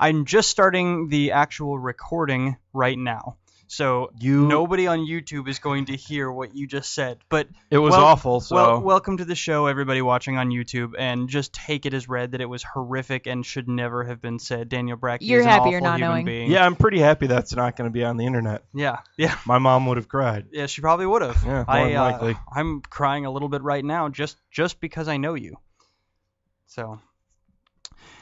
I'm just starting the actual recording right now. So nobody on YouTube is going to hear what you just said. But it was awful. So welcome to the show, everybody watching on YouTube, and just take it as read that it was horrific and should never have been said. Daniel Brackey is an awful human being. Yeah, I'm pretty happy that's not going to be on the internet. Yeah. My mom would have cried. Yeah, she probably would have. Yeah, more than likely. I'm crying a little bit right now just because I know you. So.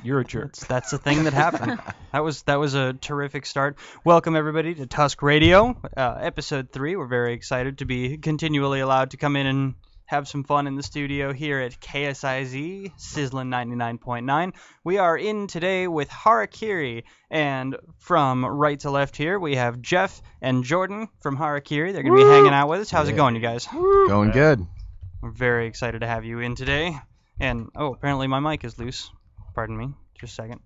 You're a jerk. That's the thing that happened. That was a terrific start. Welcome everybody to Tusk Radio, episode 3. We're very excited to be continually allowed to come in and have some fun in the studio here at KSIZ, Sizzlin' 99.9. We are in today with Harakiri, and from right to left here we have Jeff and Jordan from Harakiri. They're going to be hanging out with us. How's it going, you guys? Going good. We're very excited to have you in today. And, apparently my mic is loose. Pardon me, just a second.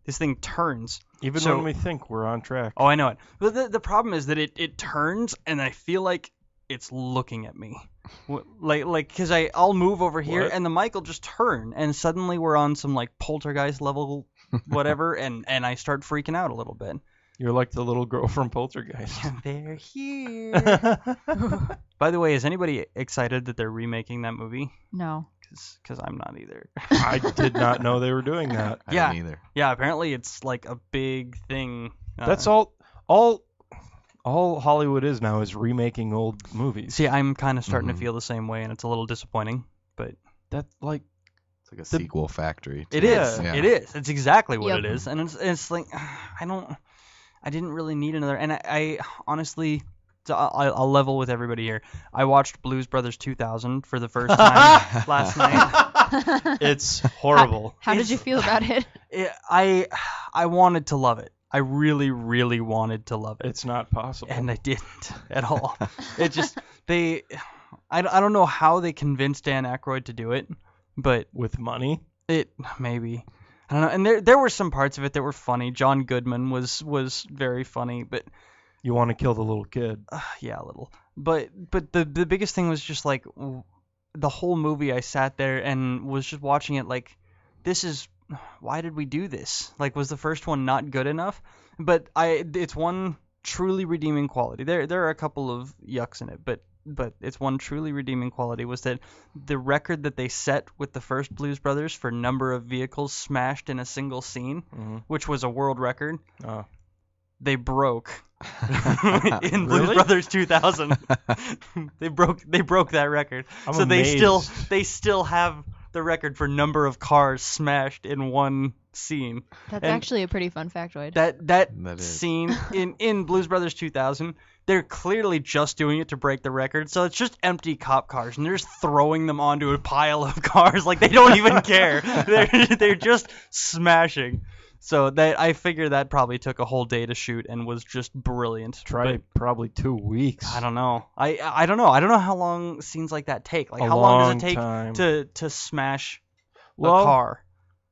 This thing turns. Even when we think we're on track. Oh, I know it. But the problem is that it turns, and I feel like it's looking at me. Like, because I'll move over here, and the mic will just turn, and suddenly we're on some, like, poltergeist level whatever, and I start freaking out a little bit. You're like the little girl from Poltergeist. They're here. By the way, is anybody excited that they're remaking that movie? No. Because I'm not either. I did not know they were doing that. I didn't either. Yeah, apparently it's like a big thing. That's all Hollywood is now is remaking old movies. See, I'm kind of starting to feel the same way, and it's a little disappointing. But that's like it's like a sequel factory. It is. Yeah. It is. It's exactly what it is, and it's like I didn't really need another. And I honestly. So I'll level with everybody here. I watched Blues Brothers 2000 for the first time last night. It's horrible. How did you feel about it? I wanted to love it. I really, really wanted to love it. It's not possible. And I didn't at all. It just, I don't know how they convinced Dan Aykroyd to do it, but. With money? Maybe. I don't know. And there were some parts of it that were funny. John Goodman was very funny, but. You want to kill the little kid. Yeah, a little. But the biggest thing was just like the whole movie I sat there and was just watching it like, why did we do this? Like, was the first one not good enough? But it's one truly redeeming quality. There are a couple of yucks in it, but it's one truly redeeming quality was that the record that they set with the first Blues Brothers for number of vehicles smashed in a single scene, which was a world record, they broke. In Blues Brothers 2000, they broke that record. I'm amazed. they still have the record for number of cars smashed in one scene. That's actually a pretty fun factoid. That scene in Blues Brothers 2000, they're clearly just doing it to break the record. So it's just empty cop cars, and they're just throwing them onto a pile of cars like they don't even care. They're just smashing. So I figure that probably took a whole day to shoot and was just brilliant. Probably 2 weeks. I don't know. I don't know. I don't know how long scenes like that take. Like how long does it take to smash a car?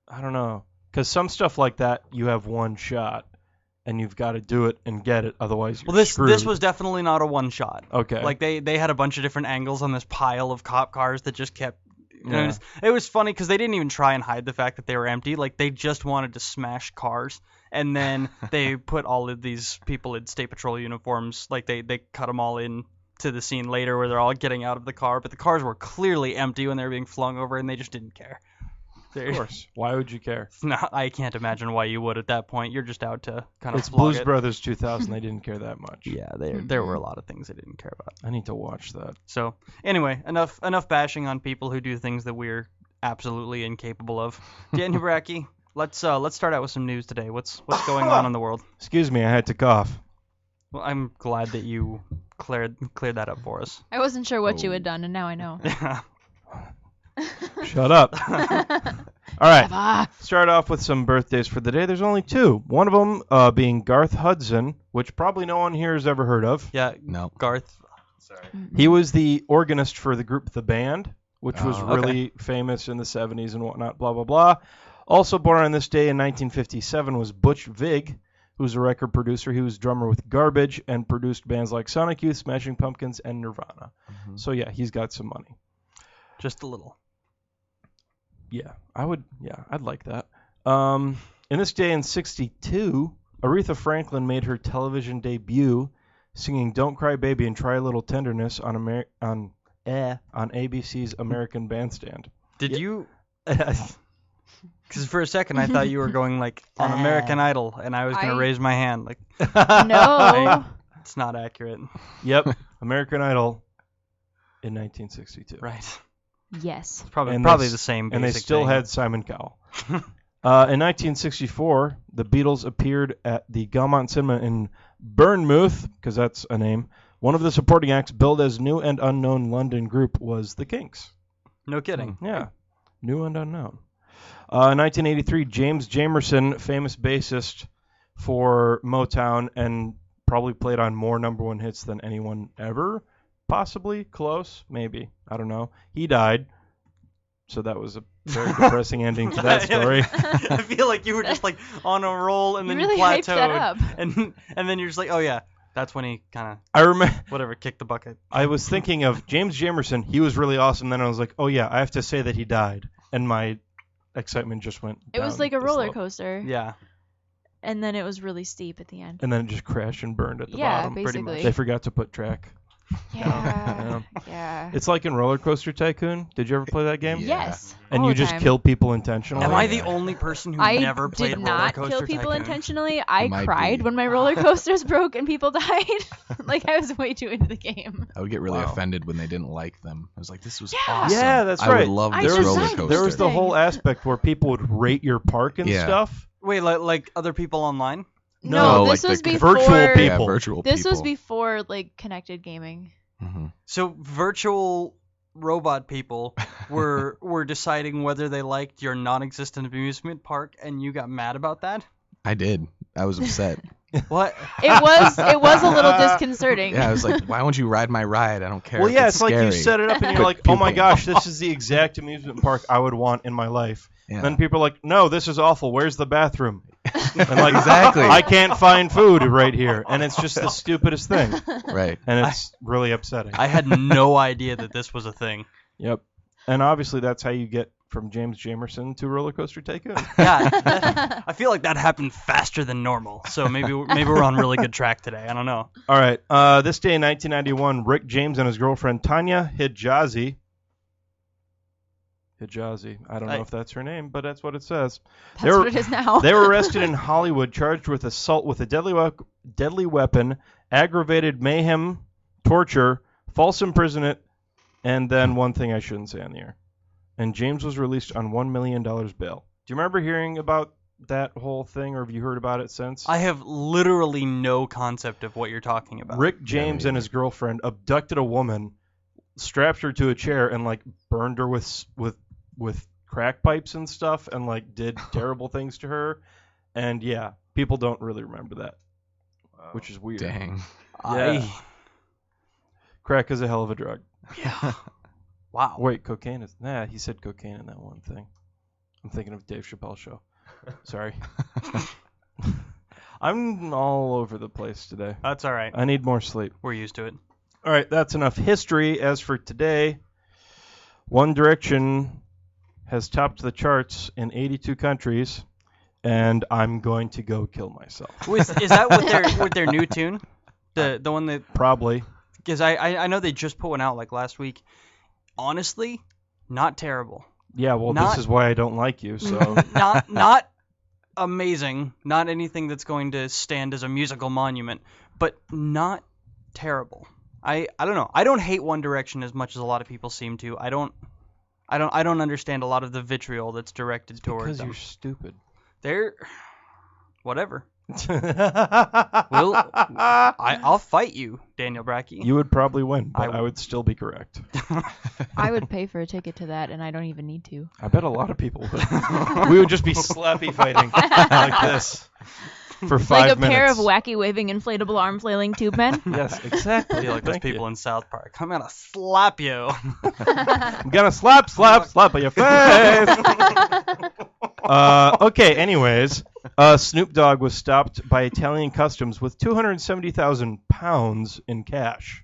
I don't know. Because some stuff like that, you have one shot, and you've got to do it and get it. Otherwise, you're screwed. This was definitely not a one shot. Okay. Like they had a bunch of different angles on this pile of cop cars that just kept. It was funny because they didn't even try and hide the fact that they were empty. Like, they just wanted to smash cars. And then they put all of these people in State Patrol uniforms. Like, they cut them all in to the scene later where they're all getting out of the car. But the cars were clearly empty when they were being flung over, and they just didn't care. Of course. Why would you care? No, I can't imagine why you would at that point. You're just out to kind of It's Blues Brothers 2000. They didn't care that much. Yeah, there were a lot of things they didn't care about. I need to watch that. So, anyway, enough bashing on people who do things that we're absolutely incapable of. Daniel Brackey, let's start out with some news today. What's going on in the world? Excuse me, I had to cough. Well, I'm glad that you cleared that up for us. I wasn't sure what you had done, and now I know. Shut up. All right. Start off with some birthdays for the day. There's only 2. One of them being Garth Hudson, which probably no one here has ever heard of. Yeah. No. Garth. Sorry. He was the organist for the group The Band, which was really famous in the 70s and whatnot, blah, blah, blah. Also born on this day in 1957 was Butch Vig, who's a record producer. He was drummer with Garbage and produced bands like Sonic Youth, Smashing Pumpkins, and Nirvana. Mm-hmm. So, yeah, he's got some money. Just a little. Yeah, I'd like that. In this day in 1962, Aretha Franklin made her television debut singing Don't Cry Baby and Try a Little Tenderness on ABC's American Bandstand. Did you? Because for a second I thought you were going like on American Idol, and I was gonna raise my hand. Like, No. it's not accurate. Yep, American Idol in 1962. Right. Yes. It's probably And probably they- the same. And they basic still thing. had Simon Cowell. In 1964, the Beatles appeared at the Gaumont Cinema in Bournemouth, because that's a name. One of the supporting acts, billed as new and unknown London group, was the Kinks. No kidding. Yeah, new and unknown. In 1983, James Jamerson, famous bassist for Motown, and probably played on more number one hits than anyone ever. Possibly, close, maybe. I don't know. He died. So that was a very depressing ending to that story. I feel like you were just like on a roll and You then really you hyped plateaued, that up. and then you're just like, oh yeah, that's when he kind I remember. of whatever kicked the bucket. I was thinking of James Jamerson. He was really awesome. Then I was like, oh yeah, I have to say that he died, and my excitement just went. It was down like a the roller slope. coaster. Yeah. And then it was really steep at the end. And then it just crashed and burned at the Yeah, bottom. pretty much. basically. They forgot to put track. Yeah. Yeah. It's like in Roller Coaster Tycoon. Did you ever play that game? Yeah. Yes. And all you the just time. kill people intentionally. Am Oh, I the yeah. only person who I never played did Roller not Coaster kill people Tycoon? intentionally. I Might cried be. when my roller coasters broke and people died. Like I was way too into the game. I would get really Wow. offended when they didn't like them. I was like, this was Yeah. awesome. Yeah, that's I right. would love I this just roller signed coaster. There was the Thing. whole aspect where people would rate your park and Yeah. stuff. Wait, like other people online? No, this like was the before. virtual Yeah, people. virtual This people. was before like connected gaming. Mhm. So virtual robot people were deciding whether they liked your non-existent amusement park, and you got mad about that? I did. I was upset. What? It was a little disconcerting. Yeah, I was like, why won't you ride my ride? I don't care. Well, if yeah, it's it's like you scary. set it up and you're But like, oh my people- gosh, this is the exact amusement park I would want in my life. Yeah. Then people are like, no, this is awful. Where's the bathroom? And like, Exactly. I can't find food right here. And it's just the stupidest thing. Right. And it's really upsetting. I had no idea that this was a thing. Yep. And obviously that's how you get from James Jamerson to Roller Coaster Tycoon. Yeah, I feel like that happened faster than normal. So maybe we're on really good track today. I don't know. All right. This day in 1991, Rick James and his girlfriend Tanya Hijazi. I don't know if that's her name, but that's what it says. That's what it is now. They were arrested in Hollywood, charged with assault with a deadly weapon, aggravated mayhem, torture, false imprisonment, and then one thing I shouldn't say on the air. And James was released on $1 million bail. Do you remember hearing about that whole thing, or have you heard about it since? I have literally no concept of what you're talking about. Rick James and his girlfriend abducted a woman, strapped her to a chair, and like burned her with crack pipes and stuff, and like did terrible things to her. And yeah, people don't really remember that, which is weird. Dang. Yeah. Crack is a hell of a drug. Yeah. Wow. Wait, cocaine is... Nah, he said cocaine in that one thing. I'm thinking of Dave Chappelle's show. Sorry. I'm all over the place today. That's all right. I need more sleep. We're used to it. All right, that's enough history. As for today, One Direction has topped the charts in 82 countries, and I'm going to go kill myself. Is that with their new tune? The one that... Probably. Because I know they just put one out like last week. Honestly, not terrible. Yeah, well, Not- this is why I don't like you, so... Not amazing. Not anything that's going to stand as a musical monument, but not terrible. I don't know. I don't hate One Direction as much as a lot of people seem to. I don't understand a lot of the vitriol that's directed towards because them. you're stupid. They're whatever. Well, I'll fight you, Daniel Brackey. you would probably win, but I I would still be correct. I would pay for a ticket to that, and I don't even need to. I bet a lot of people would. We would just be slappy fighting like this for 5 Like a minutes. pair of wacky waving inflatable arm flailing tube men. Yes, exactly. I feel like those Thank people you. in South Park. I'm gonna slap you. I'm gonna slap on your face. Okay, anyways, Snoop Dogg was stopped by Italian customs with 270,000 pounds in cash.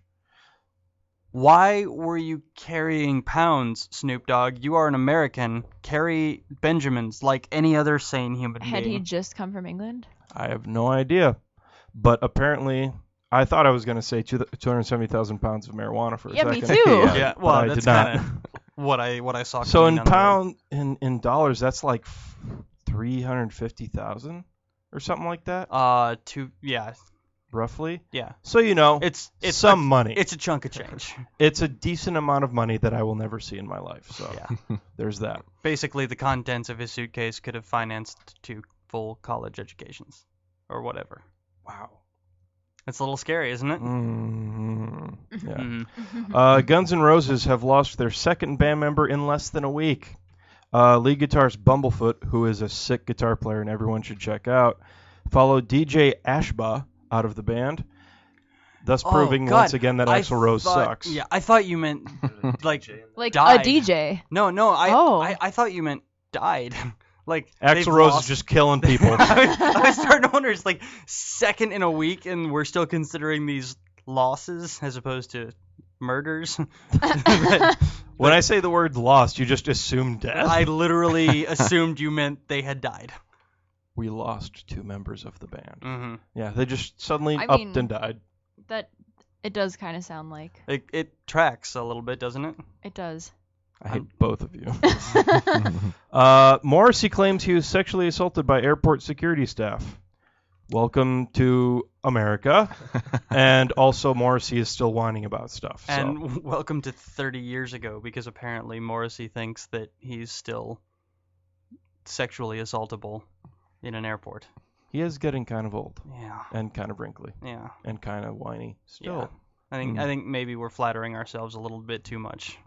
Why were you carrying pounds, Snoop Dogg? You are an American. Carry Benjamins like any other sane human Had he being. just come from England? I have no idea. But apparently, I thought I was going to say 270,000 pounds of marijuana for a Yeah, second. me too. Yeah, but well, I that's did not. kind of what I saw. So coming in down the road. in dollars, that's like 350,000 or something like that, Yeah, roughly. yeah. So It's some money. It's a chunk of change. It's a decent amount of money that I will never see in my life. So Yeah. there's that. Basically, the contents of his suitcase could have financed 2 full college educations, or whatever. Wow. It's a little scary, isn't it? Yeah. Mhm. Guns N' Roses have lost their second band member in less than a week. Lead guitarist Bumblefoot, who is a sick guitar player and everyone should check out, followed DJ Ashba out of the band, thus proving God. once again that I Axl Rose thought- sucks. Yeah, I thought you meant like Like died. a DJ. No, I thought you meant died. Like they've Axl Rose lost- is just killing people. I was starting to wonder. It's like second in a week, and we're still considering these losses as opposed to murders. When I say the word lost, you just assume death. I literally assumed you meant they had died. We lost 2 members of the band. Mm-hmm. Yeah, they just suddenly I upped mean- and died. That it does kind of sound like It tracks a little bit, doesn't it? it does. I hate both of you. Morrissey claims he was sexually assaulted by airport security staff. Welcome to America. And also Morrissey is still whining about stuff. So. And welcome to 30 years ago, because apparently Morrissey thinks that he's still sexually assaultable in an airport. He is getting kind of old Yeah. and kind of wrinkly Yeah. and kind of whiny still. Yeah. I think maybe we're flattering ourselves a little bit too much.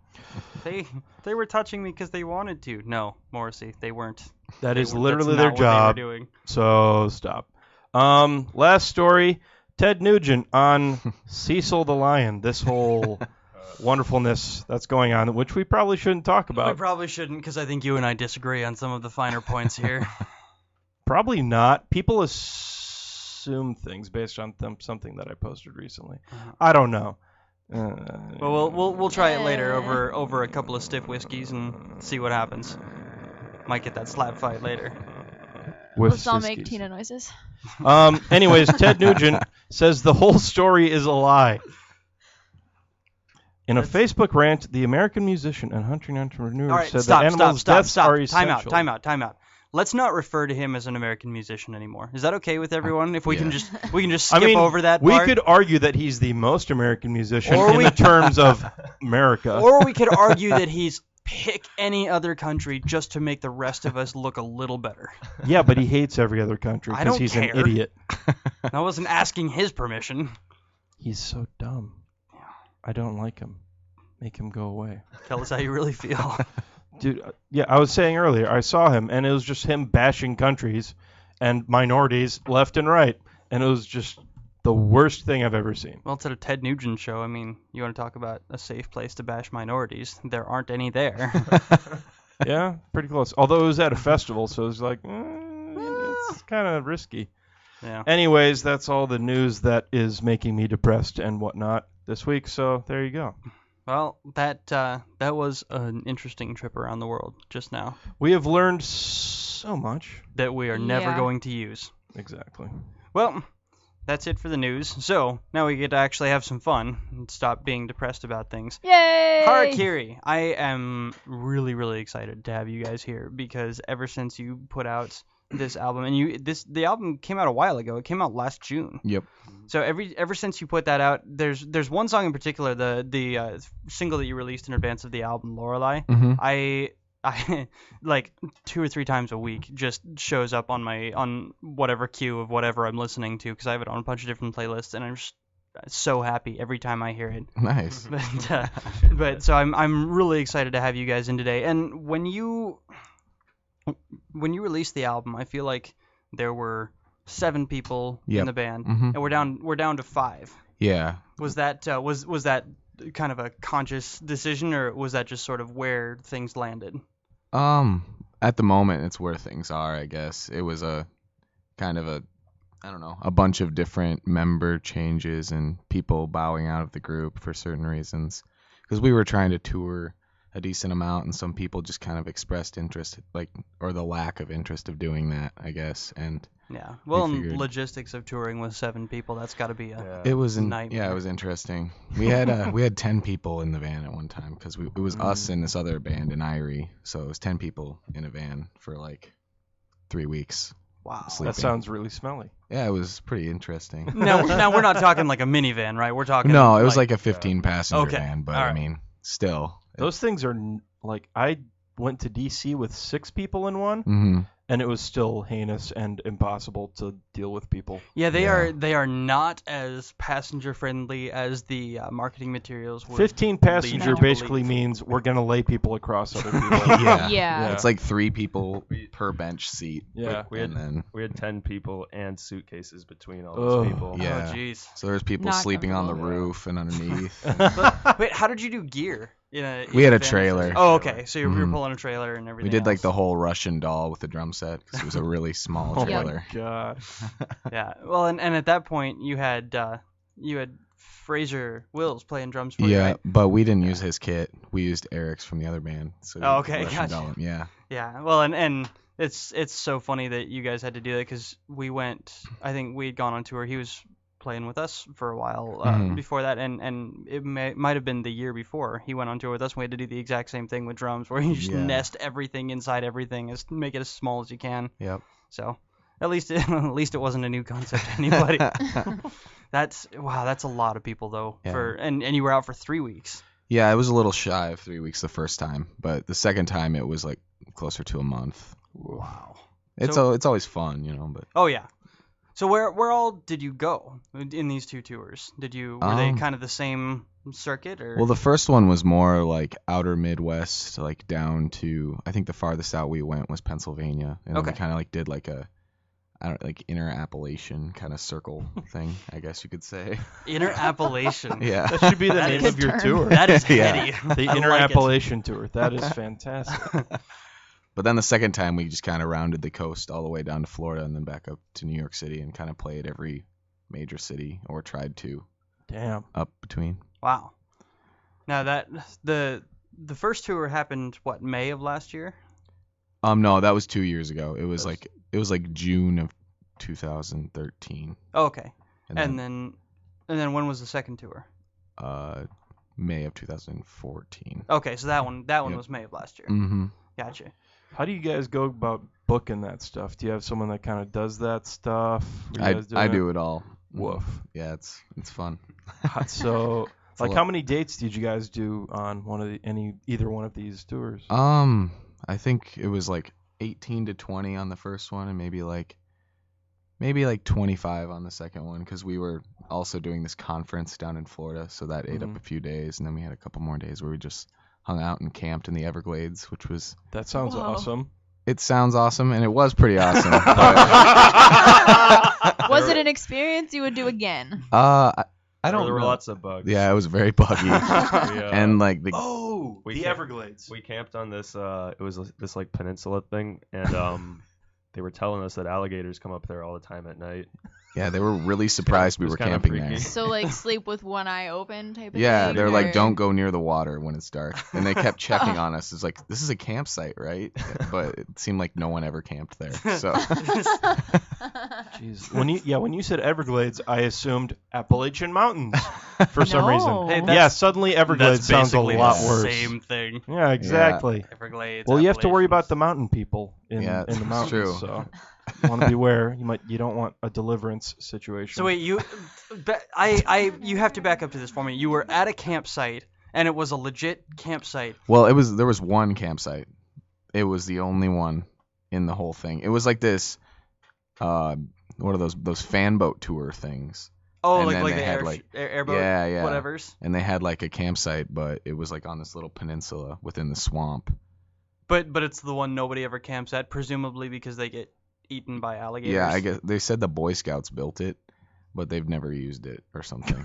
They were touching me because they wanted to. No, Morrissey, they weren't. That is That's literally not their what they were job. doing. So stop. Last story, Ted Nugent on Cecil the Lion. This whole wonderfulness that's going on, which we probably shouldn't talk We about. probably shouldn't, because I think you and I disagree on some of the finer points here. Probably not. People assume things based on something that I posted recently. I don't know. Well, we'll try it later over a couple of stiff whiskeys and see what happens. Might get that slap fight later. with Let's all make Siskies. Tina noises. Anyways, Ted Nugent says the whole story is a lie. In a Facebook rant, the American musician and hunting entrepreneur All right, said stop, that animals' stop, deaths stop. are essential. Time out. Let's not refer to him as an American musician anymore. Is that okay with everyone? If we can just skip over that we part? could argue that he's the most American musician Or in we- the terms of America. Or we could argue that he's pick any other country just to make the rest of us look a little better. Yeah, but he hates every other country I because don't he's an care. idiot. I wasn't asking his permission. He's so dumb. I don't like him. Make him go away. Tell us how you really feel. Dude, yeah, I was saying earlier, I saw him, and it was just him bashing countries and minorities left and right. And it was just the worst thing I've ever seen. Well, it's at a Ted Nugent show. I mean, you want to talk about a safe place to bash minorities? There aren't any there. Yeah, pretty close. Although it was at a festival, so it was like, it's kind of risky. Yeah. Anyways, that's all the news that is making me depressed and whatnot this week. So there you go. Well, that was an interesting trip around the world just now We have learned so much. that we are never Yeah. going to use. Exactly. Well, that's it for the news. So now we get to actually have some fun and stop being depressed about things. Yay! Harakiri, I am really, really excited to have you guys here because ever since you put out this album, and the album came out a while ago. It came out last June. Yep. So ever since you put that out, there's one song in particular, the single that you released in advance of the album, Lorelei. Mm-hmm. I like 2 or 3 times a week just shows up on whatever queue of whatever I'm listening to because I have it on a bunch of different playlists, and I'm just so happy every time I hear it. Nice. But so I'm really excited to have you guys in today. And when you released the album, I feel like there were 7 people in Yep. the band, Mhm. and we're down to 5. Yeah. Was that was that kind of a conscious decision, or was that just sort of where things landed? At the moment, it's where things are, I guess. It was a kind of a bunch of different member changes and people bowing out of the group for certain reasons. because we were trying to tour a decent amount, and some people just kind of expressed interest, or the lack of interest of doing that, I guess. And Yeah. Well, and figured- logistics of touring with 7 people, that's got to be a. it was nightmare. it was interesting. We had 10 people in the van at one time because it was us and this other band in Irie, so it was 10 people in a van for like 3 weeks. Wow. sleeping. That sounds really smelly. Yeah, it was pretty interesting. Now we're not talking like a minivan, right? We're talking. No, it was like a 15 passenger Okay, van, but all I right. mean, still. Those things are like I went to DC with 6 people in one, Hmm. and it was still heinous and impossible to deal with people. Yeah, they Yeah. are not as passenger friendly as the marketing materials would. 15 passenger lead you to basically believe. means we're gonna lay people across other people. Yeah. Yeah. It's like 3 people per bench seat. Yeah. We had And then, we had 10 people and suitcases between all Ugh. those people. Yeah. Oh, jeez. so there's people Not sleeping on the comfortable. roof and underneath. Wait, how did you do gear? We had a van? trailer. Oh, okay. So you were Mhm. pulling a trailer and everything. We did like else. the whole Russian doll with the drum set because it was a really small Oh trailer. my god. Yeah. Well, and at that point you had Fraser Wills playing drums for you, Yeah, right? but we didn't use his kit. We used Eric's from the other band. So Oh, okay, Russian gotcha. doll him. Yeah. Yeah. Well, and it's so funny that you guys had to do that because we went. I think we had gone on tour. He was playing with us for a while Mhm. before that, and it might have been the year before he went on tour with us. And we had to do the exact same thing with drums, where you just Yeah. nest everything inside everything, make it as small as you can. Yep. So at least it wasn't a new concept to anybody. That's a lot of people though. Yeah. And you were out for 3 weeks. Yeah, it was a little shy of 3 weeks the first time, but the second time it was like closer to a month. Wow. It's So- it's always fun, But Oh yeah. So where all did you go in these 2 tours? Were they kind of the same circuit or? well, the first one was more like outer Midwest, like down to I think the farthest out we went was Pennsylvania, and then we Okay. kind of like did like a inner Appalachian kind of circle thing, I guess you could say. Inner Appalachian. Yeah. That should be the That name is of your term. tour. That is Yeah. heady. The I Inner like it. Appalachian Tour. That is fantastic. But then the second time we just kind of rounded the coast all the way down to Florida and then back up to New York City and kind of played every major city or tried to Damn. up between. Wow. Now that the first tour happened May of last year? No, that was 2 years ago. It was like June of 2013. Oh, okay. And And then then when was the second tour? May of 2014. Okay, so that one Yep. was May of last year. Mm-hmm. Gotcha. How do you guys go about booking that stuff? Do you have someone that kind of does that stuff? Or you guys I it? do it all. Woof. Yeah, it's fun. So, It's a like, lot. how many dates did you guys do on either one of these tours? I think it was like 18 to 20 on the first one, and maybe like 25 on the second one, because we were also doing this conference down in Florida, so that ate up Mhm. a few days, and then we had a couple more days where we just hung out and camped in the Everglades, which was That sounds Whoa. awesome. it sounds awesome, and it was pretty awesome. but, Was it an experience you would do again? I There don't were know. lots of bugs. Yeah, it was very buggy, And and like the Oh, We the can't- Everglades. we camped on this. It was this like peninsula thing, and they were telling us that alligators come up there all the time at night. yeah, they were really surprised we It was were kinda camping freaky. there. So like sleep with one eye open type of Yeah, thing? they're like, or- don't go near the water when it's dark. And they kept checking on us. It's like, this is a campsite, right? But it seemed like no one ever camped there. So Jeez. When you said Everglades, I assumed Appalachian Mountains for some No. reason. Hey, Yeah, suddenly Everglades That's sounds a basically lot the worse. same thing. Yeah, exactly. Everglades. Well, you have to worry about Appalachians. the mountain people in Yeah, the it's mountains. true. So you want to beware. You don't want a deliverance situation. So wait, you have to back up to this for me. You were at a campsite, and it was a legit campsite. well, there was one campsite. It was the only one in the whole thing. It was like this, what are those fan boat tour things? Oh, And like then like they the had, like- airboat, Yeah, yeah. whatever's. And they had like a campsite, but it was like on this little peninsula within the swamp. But it's the one nobody ever camps at, presumably because they get eaten by alligators. Yeah, I guess they said the Boy Scouts built it, but they've never used it or something.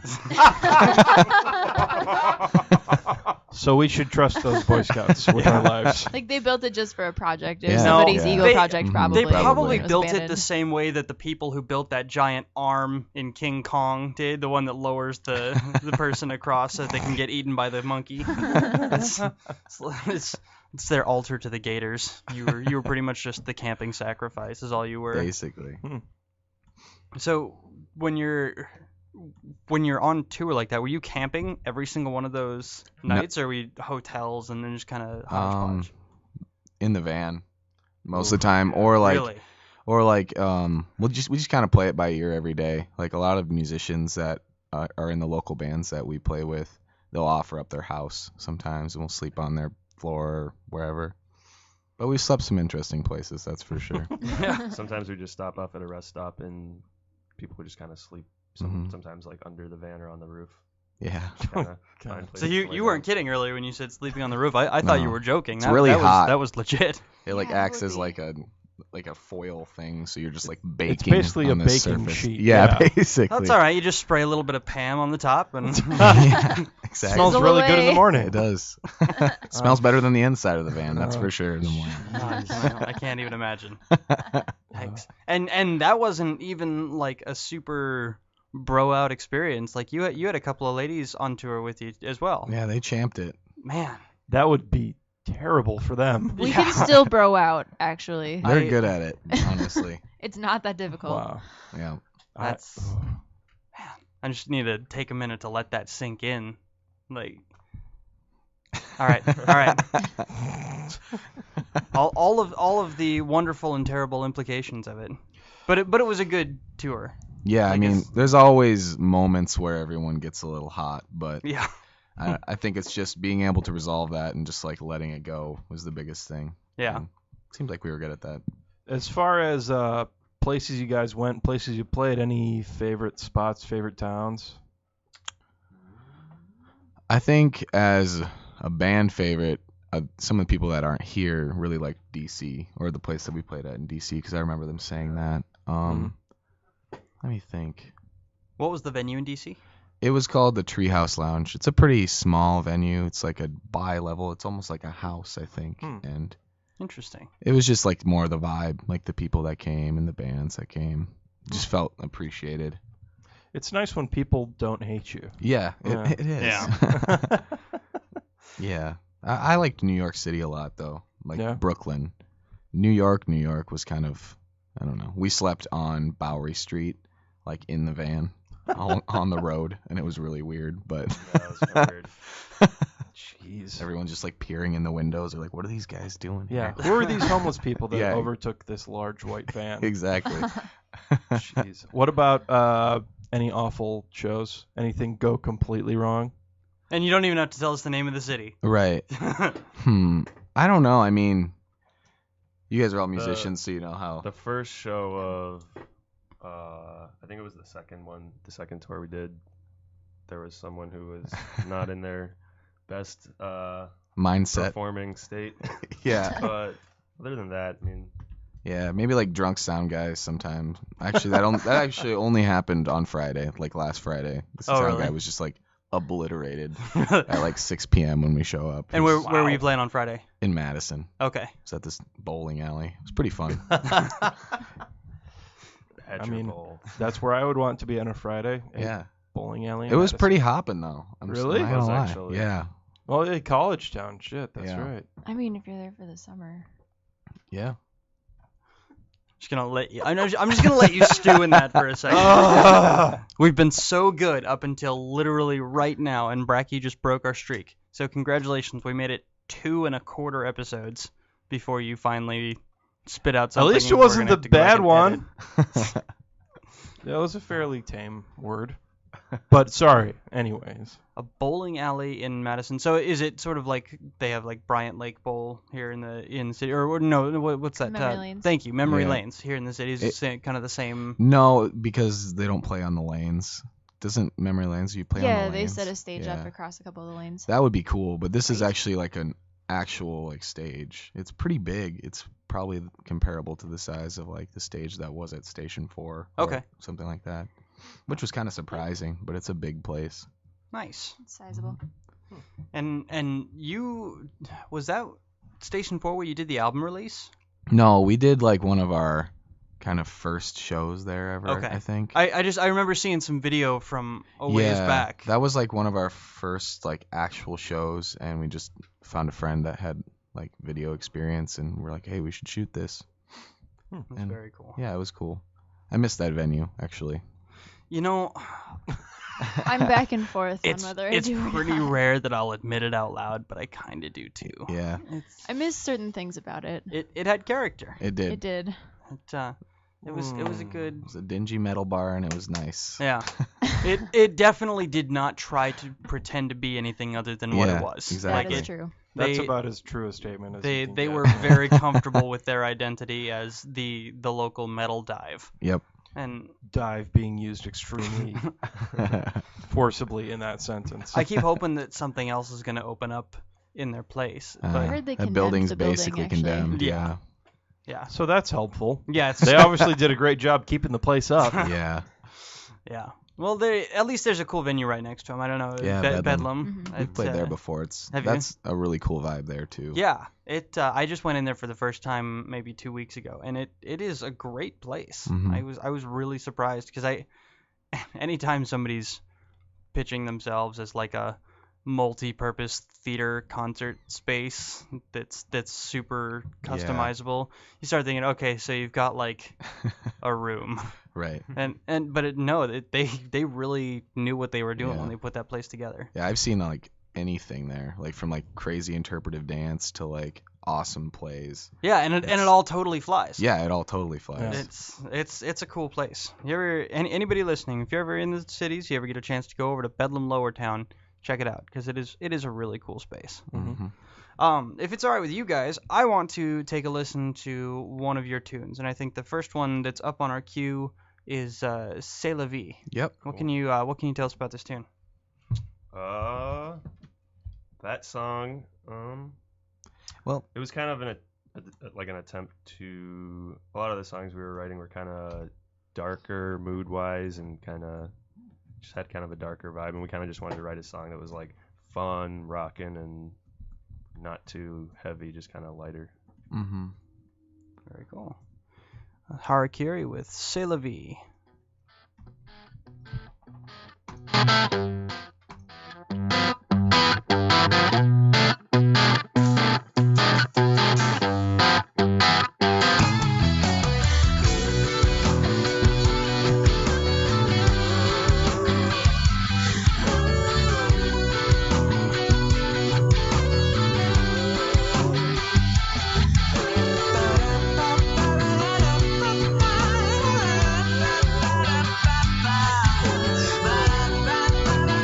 So we should trust those Boy Scouts with our lives. Like they built it just for a project. It was Yeah. somebody's No, ego they- project, Mhm. probably. They probably when it was built it the abandoned. same way that the people who built that giant arm in King Kong did, the one that lowers the person across so that they can get eaten by the monkey. It's their altar to the gators. You were pretty much just the camping sacrifice is all you were. Basically. So when you're on tour like that, were you camping every single one of those nights, or were you hotels and then just kind of hodgepodge? In the van most of the time, or like Really? we just kind of play it by ear every day. Like a lot of musicians that are in the local bands that we play with, they'll offer up their house sometimes, and we'll sleep on their floor or wherever. But we slept some interesting places, that's for sure. Yeah. Sometimes we just stop off at a rest stop and people would just kind of sleep. Mhm. Sometimes like under the van or on the roof. Yeah. Kinda God. find So places to lay you weren't down. kidding earlier when you said sleeping on the roof. I thought you No. were joking. It's really hot. That was legit. It like Yeah, it acts would as be. like a foil thing, so you're just like baking. basically on a this baking surface. sheet, Yeah, yeah. basically. That's all right. You just spray a little bit of Pam on the top, and Yeah, exactly. Smells Sizzle really good in the away. morning. It does. It smells better than the inside of the van, that's for sure. In the morning. I can't even imagine. Thanks. And that wasn't even like a super bro out experience. Like you had a couple of ladies on tour with you as well. Yeah, they champed it. Man. That would be terrible for them. We can still bro out, actually. They're good at it, honestly. It's not that difficult. Wow. Yeah. That's I just need to take a minute to let that sink in. Like all right. all of the wonderful and terrible implications of it. But it was a good tour. Yeah, I Like mean, it's- there's always moments where everyone gets a little hot, but Yeah. I think it's just being able to resolve that and just like letting it go was the biggest thing. Yeah. And seems like we were good at that. As far as places you guys went, places you played, any favorite spots, favorite towns? I think as a band favorite, some of the people that aren't here really like DC or the place that we played at in DC because I remember them saying that. Let me think. What was the venue in DC? It was called the Treehouse Lounge. It's a pretty small venue. It's like a bi-level. It's almost like a house, I think. And Interesting. it was just like more the vibe, like the people that came and the bands that came. Just felt appreciated. It's nice when people don't hate you. Yeah, Yeah. it is. Yeah. Yeah. I liked New York City a lot, though. Like Yeah. Brooklyn. New York was kind of, I don't know. We slept on Bowery Street, like in the van, on the road, and it was really weird, but Yeah, that was kinda weird. Jeez. everyone's just like peering in the windows. They're like, what are these guys doing? Yeah. here?" Who are these homeless people that Yeah. overtook this large white van? Exactly. Jeez. What about any awful shows? Anything go completely wrong? And you don't even have to tell us the name of the city. Right. I don't know. I mean, you guys are all musicians, so you know how. The first show of, I think it was the second tour we did, there was someone who was not in their best Mindset. performing state. Yeah. But other than that, I mean, Yeah, maybe like drunk sound guys sometimes. Actually, that actually only happened on Friday, like last Friday. The sound really? guy was just like obliterated at like 6 p.m. when we show up. And where were you playing on Friday? In Madison. Okay. It's at this bowling alley. It was pretty fun. Hedger I mean, Bowl. That's where I would want to be on a Friday. a Yeah. Bowling alley. in It was Madison. pretty hopping though. I'm just Really? not It was gonna lie. actually. Yeah. Well, yeah, college town. Shit, that's Yeah. right. I mean, if you're there for the summer. Yeah. Just gonna let you. I'm just gonna let you stew in that for a second. Ah. We've been so good up until literally right now, and Bracky just broke our streak. So congratulations, we made it 2.25 episodes before you finally spit out At something. least it we're wasn't gonna the have to go back bad and one. edit. That was a fairly tame word. But sorry. Anyways. A bowling alley in Madison. So is it sort of like they have like Bryant Lake Bowl here in the city, or no? What's that? Memory lanes. Thank you, memory Yeah. lanes here in the city. Is it kind of the same? No, because they don't play on the lanes. Doesn't Memory Lanes you play on the Yeah, lanes? they set a stage up Yeah. across a couple of the lanes. That would be cool, but this is Right. actually like an actual like stage. It's pretty big. It's probably comparable to the size of like the stage that was at Station 4. or Okay. something like that. Which was kind of surprising, but it's a big place. Nice. It's sizable. And you was that Station 4 where you did the album release? No, we did like one of our kind of first shows there ever, Okay. I think. I remember seeing some video from a ways back. That was like one of our first like actual shows, and we just found a friend that had like video experience, and we're like, hey, we should shoot this. That's and- very cool. Yeah, it was cool. I missed that venue actually. You know, I'm back and forth it's on whether I do or pretty not. rare that I'll admit it out loud, but I kind of do too. Yeah, I miss certain things about it. It had character. it did. It did. It was a good. It was a dingy metal bar, and it was nice. Yeah. It definitely did not try to pretend to be anything other than what Yeah, it was. exactly. That Like is true. That's they- about as true a statement as you They can they get. were very comfortable with their identity as the local metal dive. Yep. And dive being used extremely forcibly in that sentence. I keep hoping that something else is going to open up in their place. I But heard they that condemned building's the building, basically actually. condemned. Yeah. Yeah. yeah. So that's helpful. Yeah, it's They obviously did a great job keeping the place up. Yeah. yeah. Well, at least there's a cool venue right next to them. I don't know. Yeah, Bedlam. Bedlam. Mhm. We've played there before. have you? That's a really cool vibe there too. Yeah, I just went in there for the first time maybe 2 weeks ago, and it is a great place. Mhm. I was really surprised because anytime somebody's pitching themselves as like a multi-purpose theater concert space that's super customizable, you start thinking, okay, so you've got like a room, Right. they really knew what they were doing Yeah. when they put that place together. Yeah, I've seen like anything there, like from like crazy interpretive dance to like awesome plays. Yeah, and it all totally flies. Yeah, it all totally flies. It's a cool place. You ever anybody listening, if you're ever in the cities, you ever get a chance to go over to Bedlam Lower Town, check it out because it is a really cool space. Mhm. If it's all right with you guys, I want to take a listen to one of your tunes, and I think the first one that's up on our queue is C'est la vie. Yep. What can you tell us about this tune? That song, Well- it was kind of an attempt to. A lot of the songs we were writing were kind of darker mood-wise and kind of just had kind of a darker vibe, and we kind of just wanted to write a song that was like fun, rockin', and not too heavy, just kind of lighter. Mhm. Very cool. Harakiri with C'est la vie. Ba-da-ba-ba-da-ba-ba.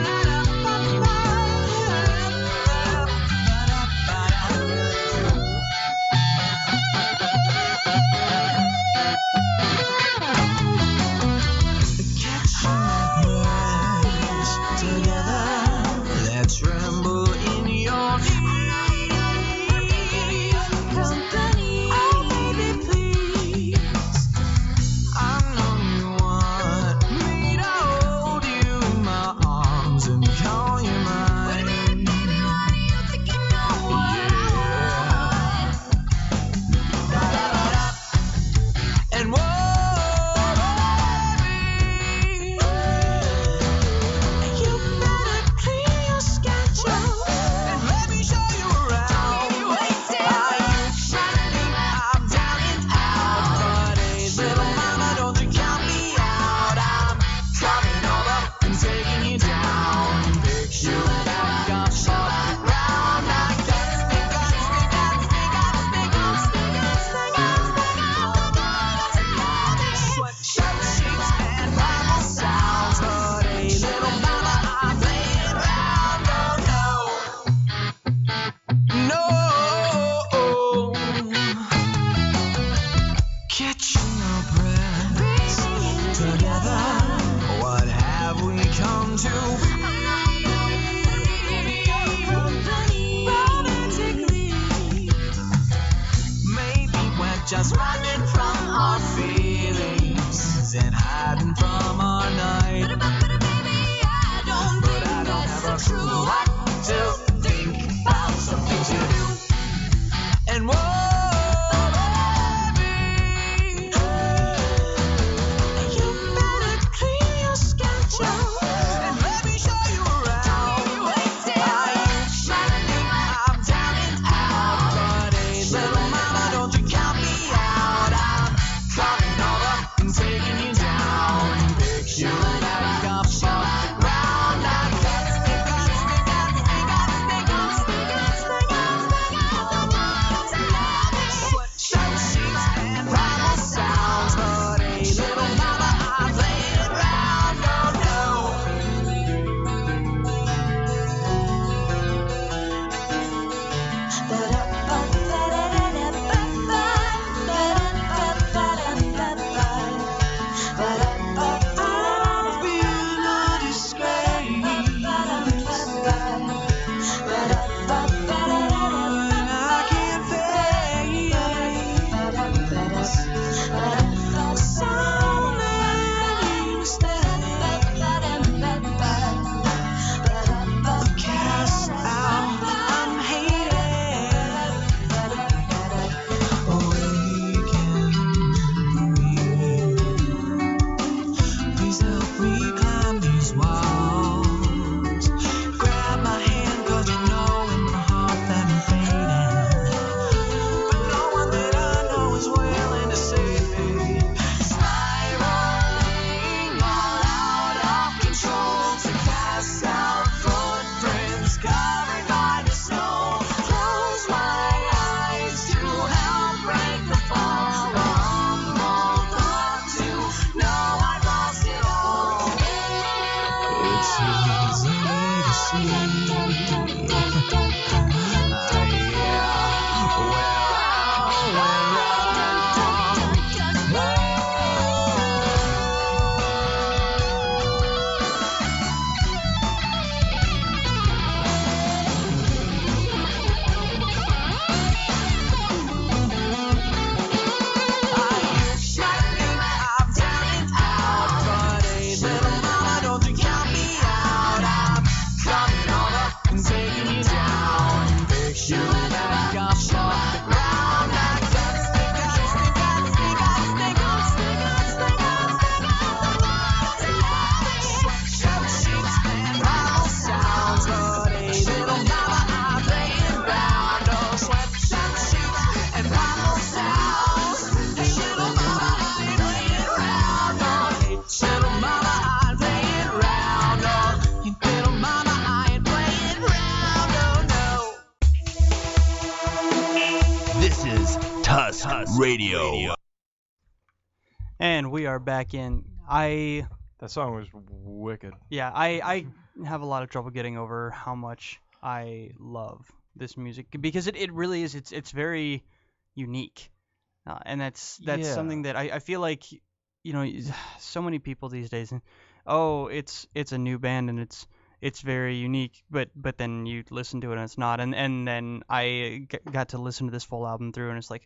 Tusk Radio. And we are back in. That song was wicked. I have a lot of trouble getting over how much I love this music because it really is. It's very unique, and that's something that I feel like so many people these days. Oh, it's a new band and it's very unique, but then you listen to it and it's not. And then I got to listen to this full album through, and it's like,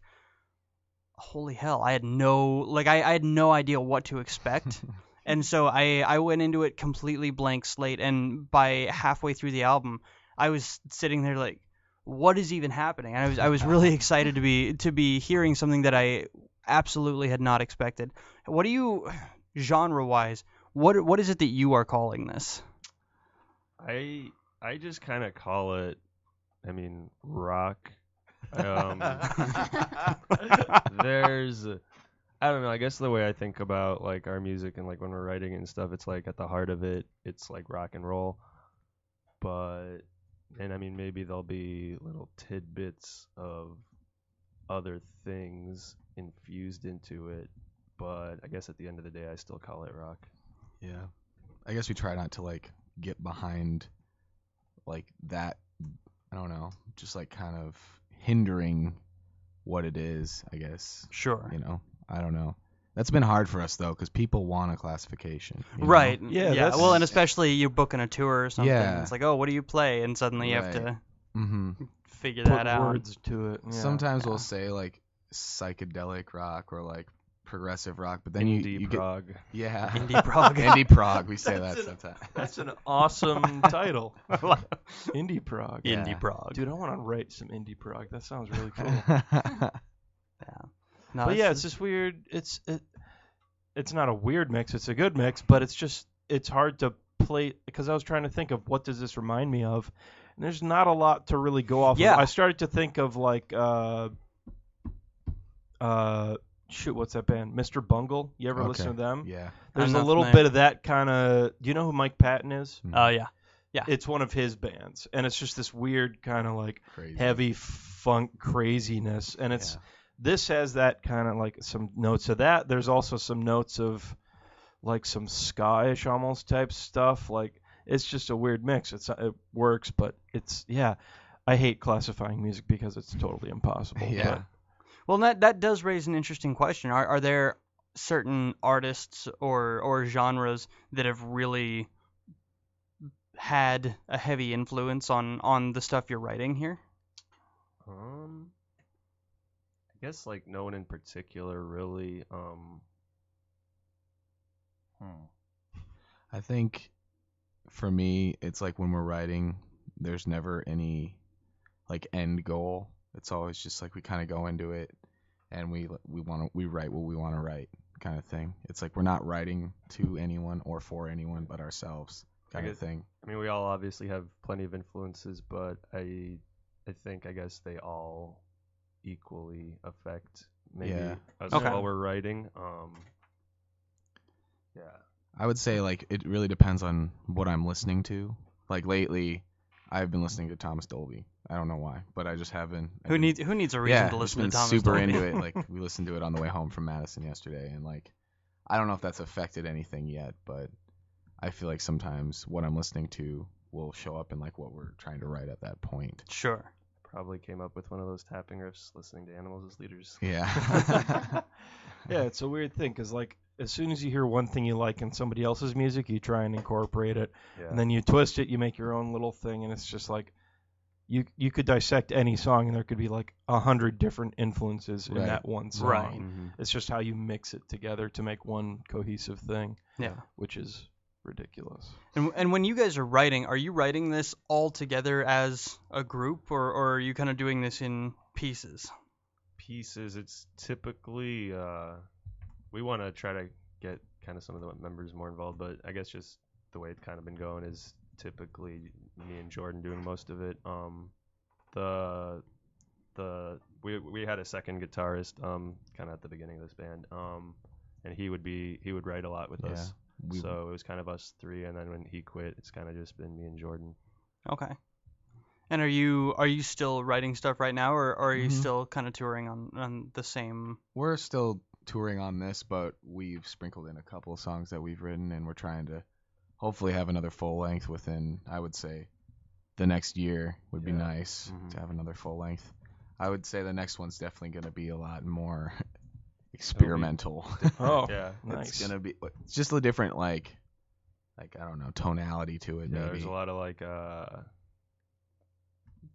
holy hell, I had no idea what to expect. And so I went into it completely blank slate, and by halfway through the album, I was sitting there like, what is even happening? And I was really excited to be hearing something that I absolutely had not expected. What do you, genre-wise, what is it that you are calling this? I just kind of call it, rock. There's, I don't know, I guess the way I think about like our music and like when we're writing and stuff, it's like at the heart of it, it's like rock and roll. But, and maybe there'll be little tidbits of other things infused into it. But I guess at the end of the day, I still call it rock. Yeah. I guess we try not to like get behind like that, I don't know, just like kind of hindering what it is, I guess. Sure. I don't know. That's been hard for us though, because people want a classification. Right. Yeah. Yeah. Well, and especially you're booking a tour or something. Yeah. It's like, oh, what do you play? And suddenly you have to figure Put that out. words to it. Yeah. Sometimes we'll say like psychedelic rock or like progressive rock, but then Indie you prog. get yeah Indie prog. indie prog. We say that sometimes. That's an awesome title. Indie prog. Yeah. Indie prog. Dude, I want to write some indie prog. That sounds really cool. No, But yeah, it's just weird. It's not a weird mix. It's a good mix, but it's hard to play because I was trying to think of what does this remind me of, and there's not a lot to really go off Yeah. of. I started to think of like what's that band? Mr. Bungle. You ever listen to them? Yeah. There's I'm a not little familiar. bit of that kind of. Do you know who Mike Patton is? Oh yeah. It's one of his bands, and it's just this weird kind of like Crazy. heavy funk craziness, and this has that kind of like some notes of that. There's also some notes of like some ska-ish almost type stuff. Like it's just a weird mix. It works, but I hate classifying music because it's totally impossible. Yeah. But Well, that does raise an interesting question. Are there certain artists or genres that have really had a heavy influence on the stuff you're writing here? I guess like no one in particular really. I think for me, it's like when we're writing, there's never any like end goal. It's always just like we kind of go into it and we write what we want to write kind of thing. It's like we're not writing to anyone or for anyone but ourselves kind of thing. We all obviously have plenty of influences, but I guess they all equally affect us while we're writing. I would say like it really depends on what I'm listening to. Like lately, I've been listening to Thomas Dolby. I don't know why, but I just haven't. Who needs a reason to listen to Thomas super Dolby? into it. Like we listened to it on the way home from Madison yesterday, and like I don't know if that's affected anything yet, but I feel like sometimes what I'm listening to will show up in like what we're trying to write at that point. Sure. Probably came up with one of those tapping riffs listening to animals as leaders. Yeah. yeah, it's a weird thing because like as soon as you hear one thing you like in somebody else's music, you try and incorporate it, and then you twist it, you make your own little thing, and it's just like you could dissect any song, and there could be like 100 different influences in that one song. Right. Mm-hmm. It's just how you mix it together to make one cohesive thing. Yeah. Which is ridiculous. And when you guys are you writing this all together as a group, or are you kind of doing this in pieces? Pieces. It's typically we want to try to get kind of some of the members more involved, but I guess just the way it's kind of been going is typically me and Jordan doing most of it. We had a second guitarist kind of at the beginning of this band, and he would write a lot with us. So it was kind of us three, and then when he quit, it's kind of just been me and Jordan. Okay. And are you still writing stuff right now, or are you Mhm. still kind of touring on the same? We're still touring on this, but we've sprinkled in a couple of songs that we've written, and we're trying to hopefully have another full length within, I would say, the next year would be Yeah. nice Mhm. to have another full length. I would say the next one's definitely going to be a lot more experimental. Oh, Yeah. nice. It's gonna be it's just a different like I don't know, tonality to it Yeah, maybe. there's a lot of like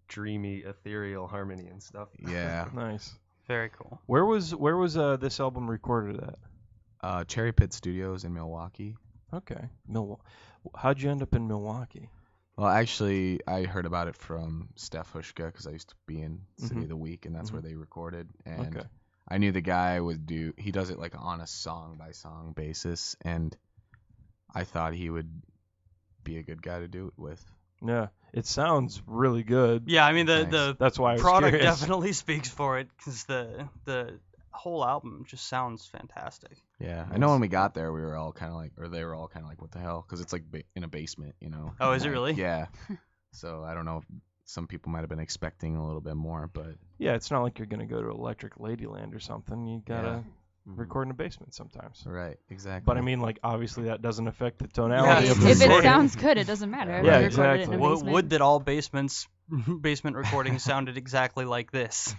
dreamy, ethereal harmony and stuff. Yeah. Nice. Very cool. Where was this album recorded at? Cherry Pit Studios in Milwaukee. Okay, How'd you end up in Milwaukee? Well, actually, I heard about it from Steph Hushka because I used to be in City Mhm. of the Week, and that's where Mhm. they recorded. And Okay. I knew the guy he does it like on a song by song basis, and I thought he would be a good guy to do it with. Yeah, it sounds really good. Yeah, I mean the Thanks. That's why I was product curious. definitely speaks for it because the whole album just sounds fantastic. Yeah, I know when we got there, we were all kind of like, or they were all kind of like, what the hell? Because it's like in a basement, you know. Oh, And, is it like, really? Yeah. So I don't know if some people might have been expecting a little bit more, but Yeah, it's not like you're gonna go to Electric Ladyland or something. You gotta Mhm. record in a basement sometimes. right, exactly. But I mean, like, obviously that doesn't affect the tonality Yeah, of the If it recording. sounds good, it doesn't matter. Yeah, if you recorded it in a exactly. basement. Would that all basement recordings sounded exactly like this?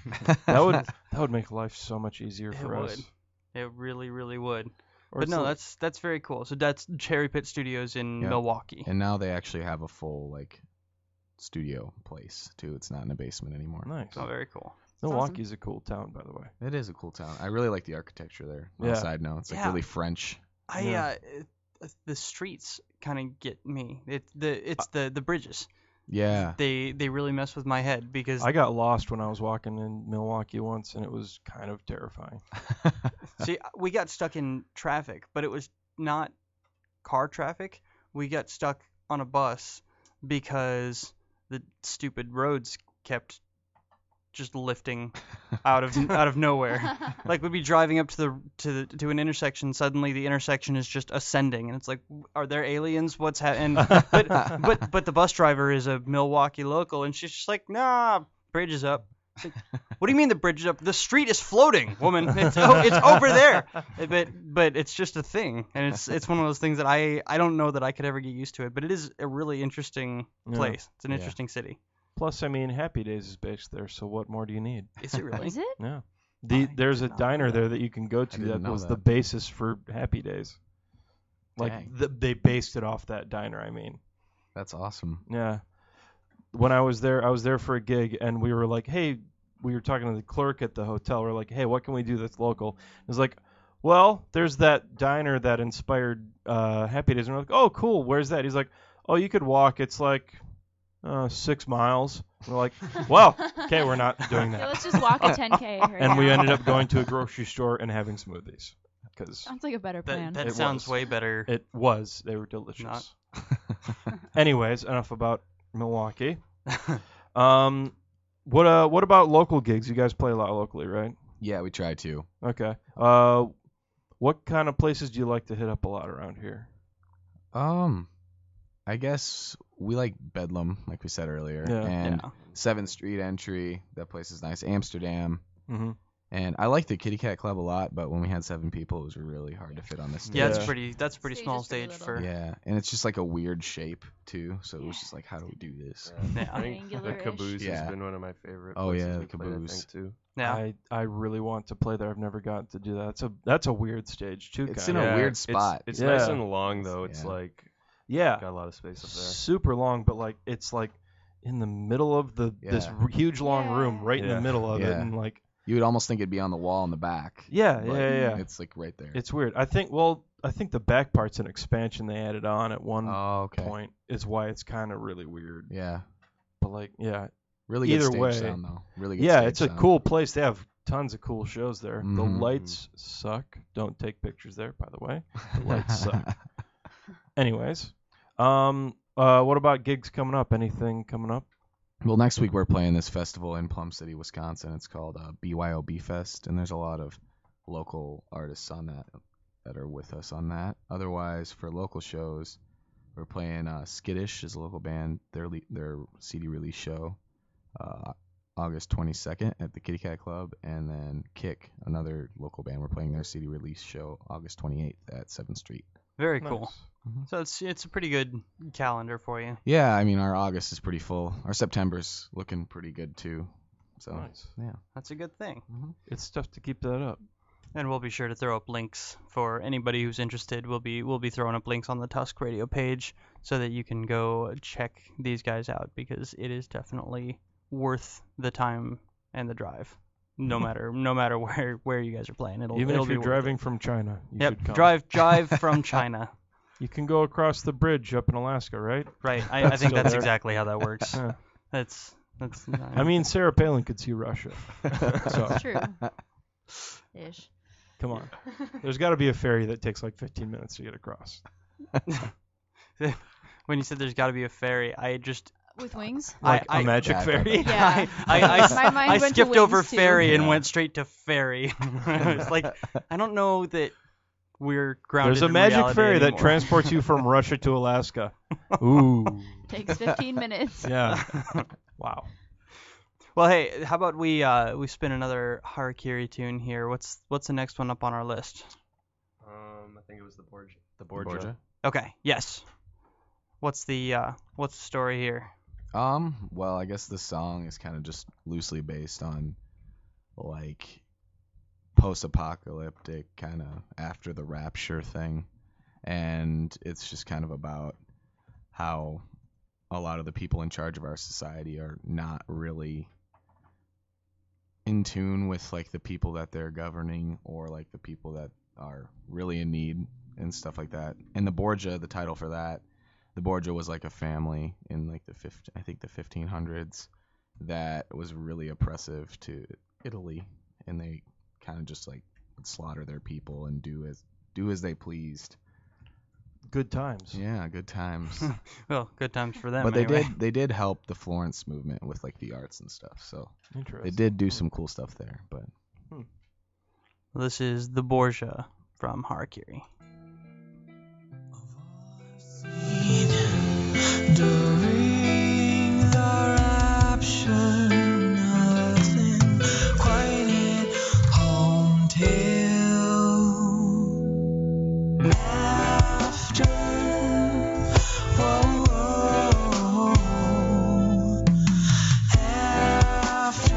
that would make life so much easier It for us. would. It really, really would. Or But it's no, like- that's very cool. So that's Cherry Pit Studios in Yeah. Milwaukee. And now they actually have a full like studio place too. It's not in a basement anymore. nice. Oh, very cool. Milwaukee's a cool town, by the way. It is a cool town. I really like the architecture there. On Yeah. a side note, it's like Yeah. really French. Yeah. The streets kind of get me. It's the bridges. Yeah. They really mess with my head because I got lost when I was walking in Milwaukee once, and it was kind of terrifying. see we got stuck in traffic, but it was not car traffic. We got stuck on a bus because the stupid roads kept just lifting out of nowhere. Like we'd be driving up to an intersection, suddenly the intersection is just ascending, and it's like, are there aliens? What's happening? But the bus driver is a Milwaukee local, and she's just like, nah, bridge is up. It's like, what do you mean the bridge is up? The street is floating, woman. It's over there. But it's just a thing, and it's one of those things that I don't know that I could ever get used to it. But it is a really interesting Yeah. place. It's an Yeah. interesting city. Plus, I mean, Happy Days is based there, so what more do you need? Is it really? Is it? Yeah. I There's a did not know diner that. there that you can go to didn't that know was that. the basis for Happy Days. Like, Dang. they based it off that diner, I mean. That's awesome. Yeah. When I was there for a gig, and we were like, hey, we were talking to the clerk at the hotel. We're like, hey, what can we do that's local? It was like, well, there's that diner that inspired Happy Days. And we're like, oh, cool. Where's that? He's like, oh, you could walk. It's like 6 miles. We're like, well, okay, we're not doing Yeah, that. let's just walk a 10K right And we now. ended up going to a grocery store and having smoothies because Sounds like a better plan. That It sounds was. way better. they were delicious. Not- Anyways, enough about Milwaukee. What about local gigs? You guys play a lot locally, right? Yeah, we try to. Okay. What kind of places do you like to hit up a lot around here? I guess we like Bedlam, like we said earlier, Yeah. and Yeah. 7th Street Entry. That place is nice. Amsterdam. Mm-hmm. And I like the Kitty Cat Club a lot, but when we had 7 people, it was really hard to fit on the stage. Yeah, Yeah. that's a pretty Stage small is pretty stage little. for. Yeah, and it's just like a weird shape too, so it was just like, how do we do this? Yeah. I think the Triangular-ish. Caboose Yeah. has been one of my favorite. Oh, places yeah, we the played, I Caboose. think, too. Yeah. I really want to play there. I've never gotten to do that. That's a weird stage too. It's kinda. in a Yeah, weird spot. It's Yeah. nice and long though. It's Yeah. like Yeah. got a lot of space up there. Super long, but like it's like in the middle of this Yeah. huge long room, Yeah. right in the Yeah. middle of it, Yeah. and like You would almost think it'd be on the wall in the back. yeah, but yeah. It's like right there. It's weird. I think the back part's an expansion they added on at one Oh, okay. point is why it's kind of really weird. Yeah. But like, yeah, Really good Either stage way. sound though. Really good yeah, stage it's a sound. cool place. They have tons of cool shows there. The Mhm. lights suck. Don't take pictures there, by the way. The lights suck. Anyways, what about gigs coming up? Anything coming up? Well, next week we're playing this festival in Plum City, Wisconsin. It's called BYOB Fest, and there's a lot of local artists on that are with us on that. Otherwise, for local shows, we're playing Skittish is a local band. Their CD release show August 22nd at the Kitty Cat Club, and then Kick, another local band, we're playing their CD release show August 28th at 7th Street. Very Nice. cool. So it's a pretty good calendar for you. Yeah, I mean, our August is pretty full. Our September's looking pretty good too. So Nice. yeah. That's a good thing. It's tough to keep that up. And we'll be sure to throw up links for anybody who's interested. We'll be throwing up links on the Tusk Radio page so that you can go check these guys out, because it is definitely worth the time and the drive. No matter where you guys are playing, it'll Even it'll if be you're worth driving it. from China, you Yep, should come. drive from China. You can go across the bridge up in Alaska, right? Right. I think still that's there. exactly how that works. Yeah. That's I mean, Sarah Palin could see Russia. So It's true. Ish. come on, there's got to be a ferry that takes like 15 minutes to get across. when you said there's got to be a ferry, I just With wings? Like I- a magic yeah, ferry. Yeah. I My mind went to skipped over wings, too. ferry and Yeah. went straight to ferry. It's like, I don't know that we're grounded There's a in magic reality ferry that anymore. transports you from Russia to Alaska. Ooh, Takes 15 minutes. yeah. Wow. Well, hey, how about we spin another Harakiri tune here? What's the next one up on our list? I think it was the Borgia. Borgia? Okay, yes. What's the story here? Well, I guess the song is kind of just loosely based on like post-apocalyptic kind of after the rapture thing, and it's just kind of about how a lot of the people in charge of our society are not really in tune with like the people that they're governing, or like the people that are really in need and stuff like that. And the Borgia, the title for that, the Borgia was like a family in like the 1500s that was really oppressive to Italy, and they kind of just like would slaughter their people and do as they pleased. Good times. Yeah, good times. Well, good times for them. But anyway. they did help the Florence movement with like the arts and stuff. So Interesting. they did do some cool stuff there. But This is the Borgia from Harakiri. During the rapture, nothing quite hit home till after. Whoa, after.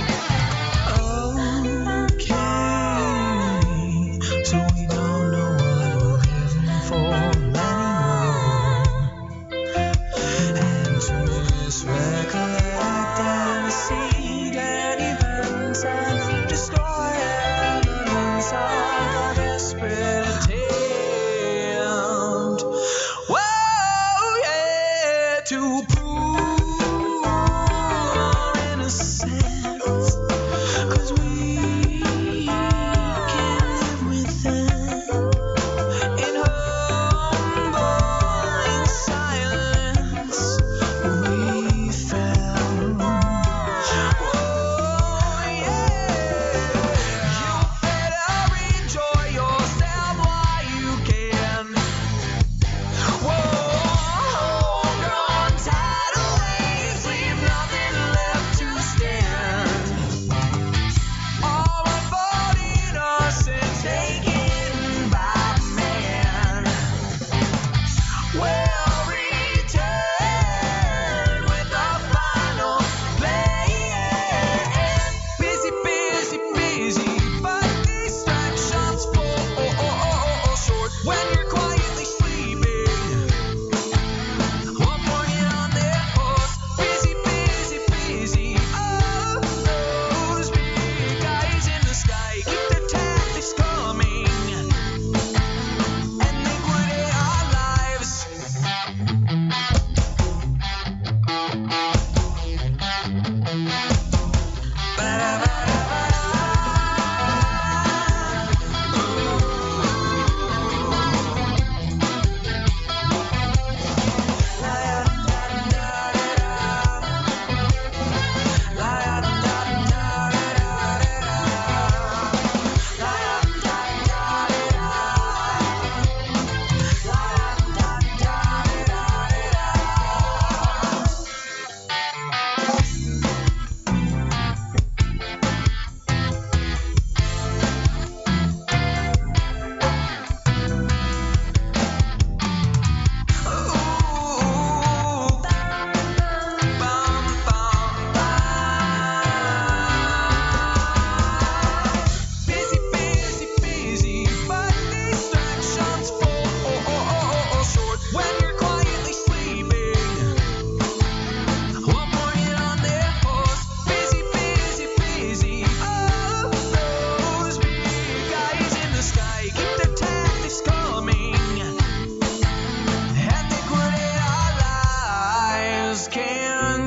Whoa, okay, so we don't know what we're living for anymore, and to misrecollect and seed and events and destroy evidence of a desperate attempt. Whoa, yeah, to prove our innocence, 'cause we can live with them in humbling silence. We fell. Oh yeah, you better enjoy yourself while you can. Whoa, hold on tight,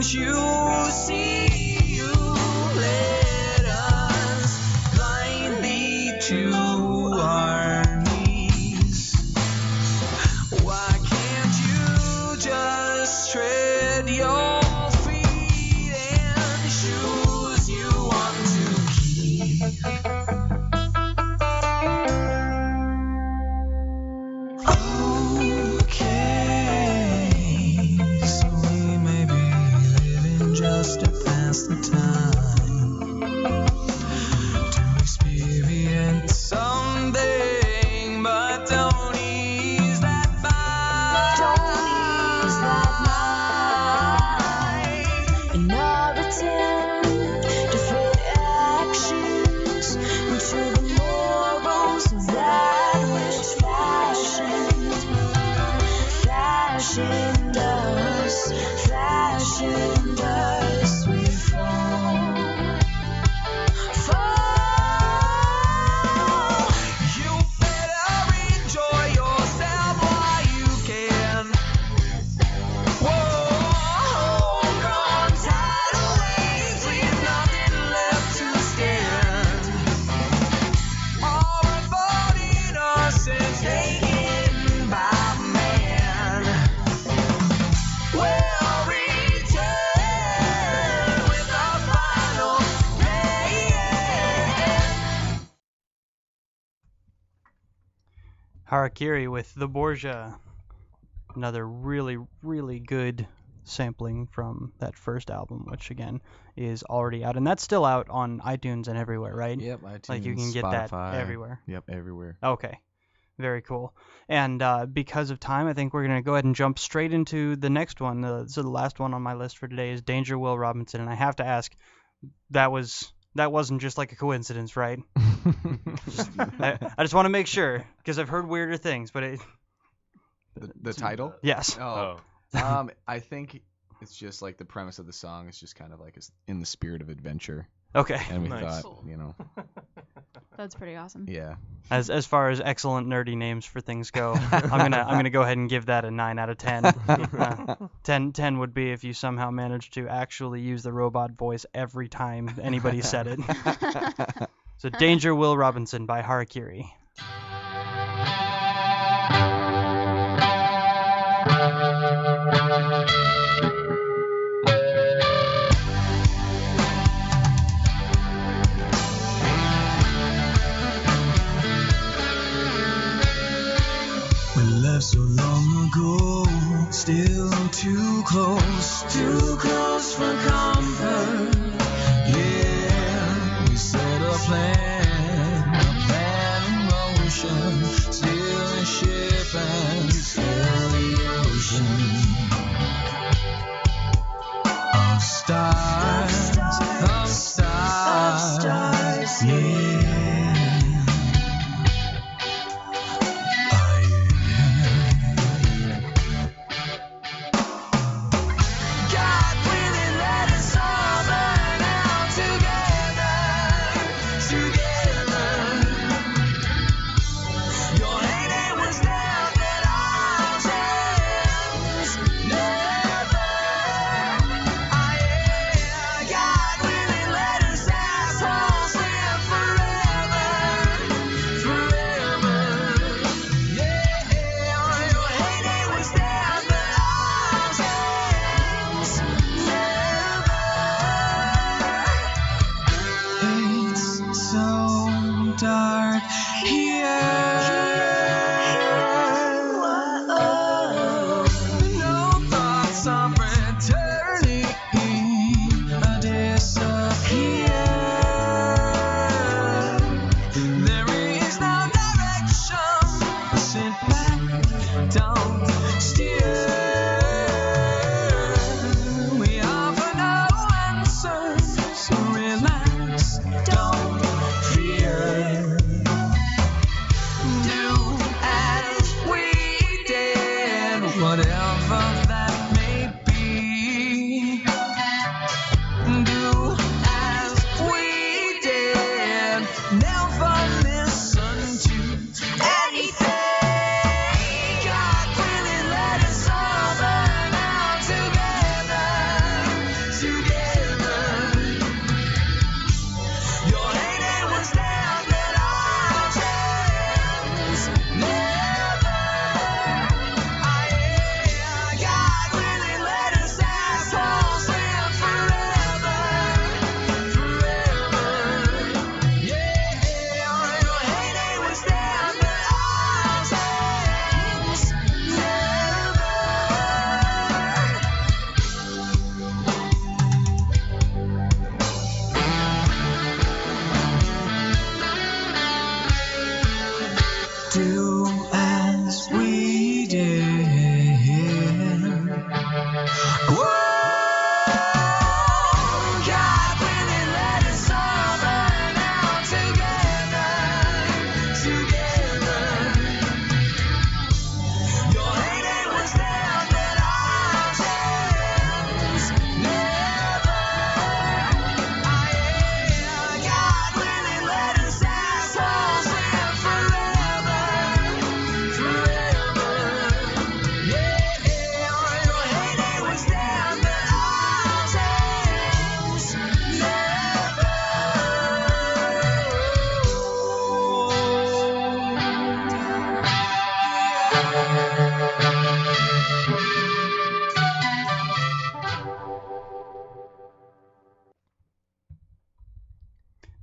can't you see you led us blindly to our knees? Why can't you just tread your feet in shoes you want to keep? Okay, so we may be living just to pass the time, to experience something, but don't ease that mind. Don't ease that mind. In our attempt to fit actions into the morals that which fashioned us, we fall. You better enjoy yourself while you can. Whoa, hold on tight away, leave nothing left to stand. All avoiding us and taken by man. We'll return with a final plan. Harakiri with the Borgia. Another really, really good sampling from that first album, which again is already out. And that's still out on iTunes and everywhere, right? Yep, iTunes, Like you can get Spotify, that everywhere. Yep, everywhere. Okay. Very cool. And because of time, I think we're going to go ahead and jump straight into the next one. So the last one on my list for today is Danger Will Robinson. And I have to ask, that wasn't just like a coincidence, right? I just want to make sure, because I've heard weirder things, but The title? yes. Oh. I think it's just like the premise of the song is just kind of like it's in the spirit of adventure, Okay. and we Nice. thought, That's pretty awesome. yeah. As far as excellent nerdy names for things go, I'm gonna go ahead and give that a 9 out of 10. 10 would be if you somehow managed to actually use the robot voice every time anybody said it. So Danger Will Robinson by Harakiri. We left so long ago, still too close for comfort. Yeah, we set a plan in motion, still a ship and still the ocean. Of stars, yeah. God willing, let us all burn out together.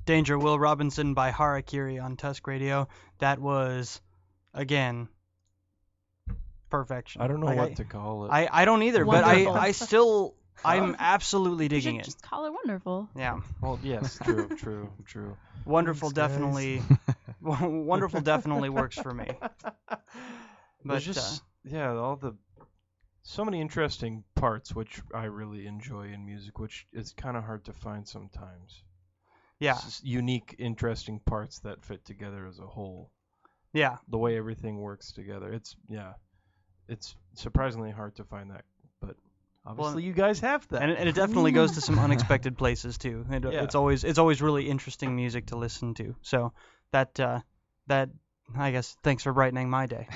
Danger Will Robinson by Harakiri on Tusk Radio. That was, again, perfection. I don't know Like, what to call it. I don't either, Wonderful. but I still, I'm absolutely You digging should it. just call her wonderful. Yeah. Well, yes, true. Wonderful Thanks, guys. definitely, wonderful definitely works for me. But There's just so many interesting parts which I really enjoy in music, which is kind of hard to find sometimes. yeah, It's just unique, interesting parts that fit together as a whole. yeah. The way everything works together. It's surprisingly hard to find that, but obviously you guys have that. And it definitely goes to some unexpected places too. Yeah. It's always really interesting music to listen to. So that I guess thanks for brightening my day.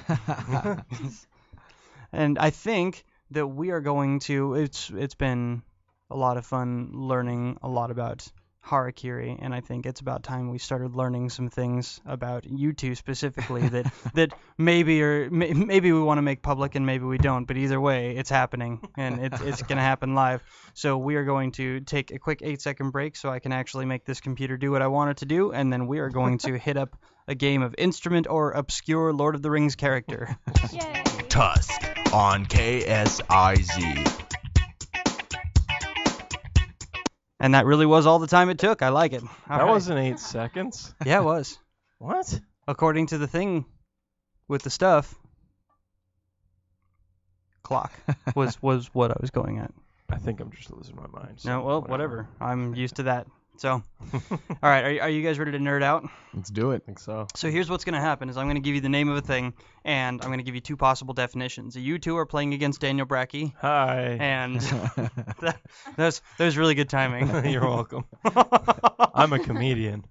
And I think that we are going to. It's been a lot of fun learning a lot about Harakiri, and I think it's about time we started learning some things about you two specifically that maybe we want to make public and maybe we don't, but either way, it's happening and it's going to happen live. So we are going to take a quick 8-second break so I can actually make this computer do what I want it to do, and then we are going to hit up a game of instrument or obscure Lord of the Rings character. Yay. Tusk on KSIZ. And that really was all the time it took. I like it. All that right. wasn't 8 seconds. Yeah, it was. What? According to the thing with the stuff, clock was what I was going at. I think I'm just losing my mind. so No, well, whatever. I'm used to that. So, all right, are you guys ready to nerd out? Let's do it. I think so. So here's what's going to happen is I'm going to give you the name of a thing, and I'm going to give you two possible definitions. You two are playing against Daniel Brackey, Hi. and that was really good timing. You're welcome. I'm a comedian.